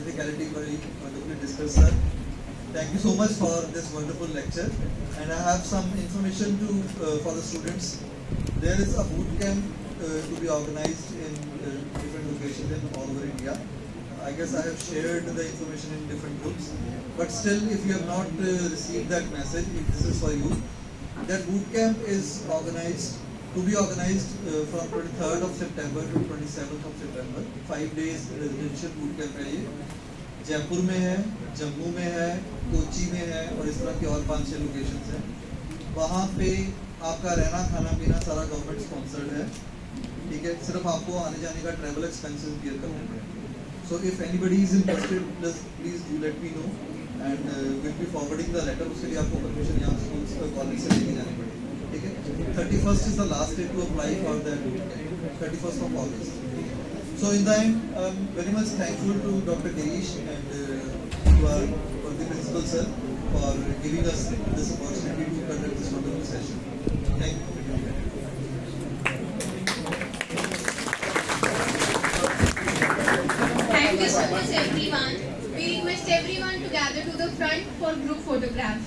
ethicality very wonderfully discussed, sir. Thank you so much for this wonderful lecture. And I have some information for the students. There is a boot camp to be organized in different locations in all over India. I guess I have shared the information in different groups. But still, if you have not received that message, if this is for you, that boot camp is to be organized from 23rd of September to 27th of September. 5 days residential boot camp है ये, जयपुर में है, जम्मू में है, कोची में है और इस तरह की और 5-6 लोकेशंस हैं। वहाँ पे आपका रहना खाना पीना सारा गवर्नमेंट स्पॉन्सर्ड है, ठीक है। सिर्फ आपको आने जाने का ट्रैवल एक्सपेंसेस बियर करने पड़ेंगे। So if anybody is interested please do let me know and will be forwarding the letter. उसके लिए आपको परमिशन यहाँ स्कूल्स पर कॉलेज से लेके जानी पड़ेगी, ठीक है। 31st is the last day to apply for that, 31st of August. So in the end, I'm very much thankful to Dr. Girish and to the principal sir for giving us this opportunity to conduct this wonderful session. Thank you. Thank you so much everyone. We request everyone to gather to the front for group photograph.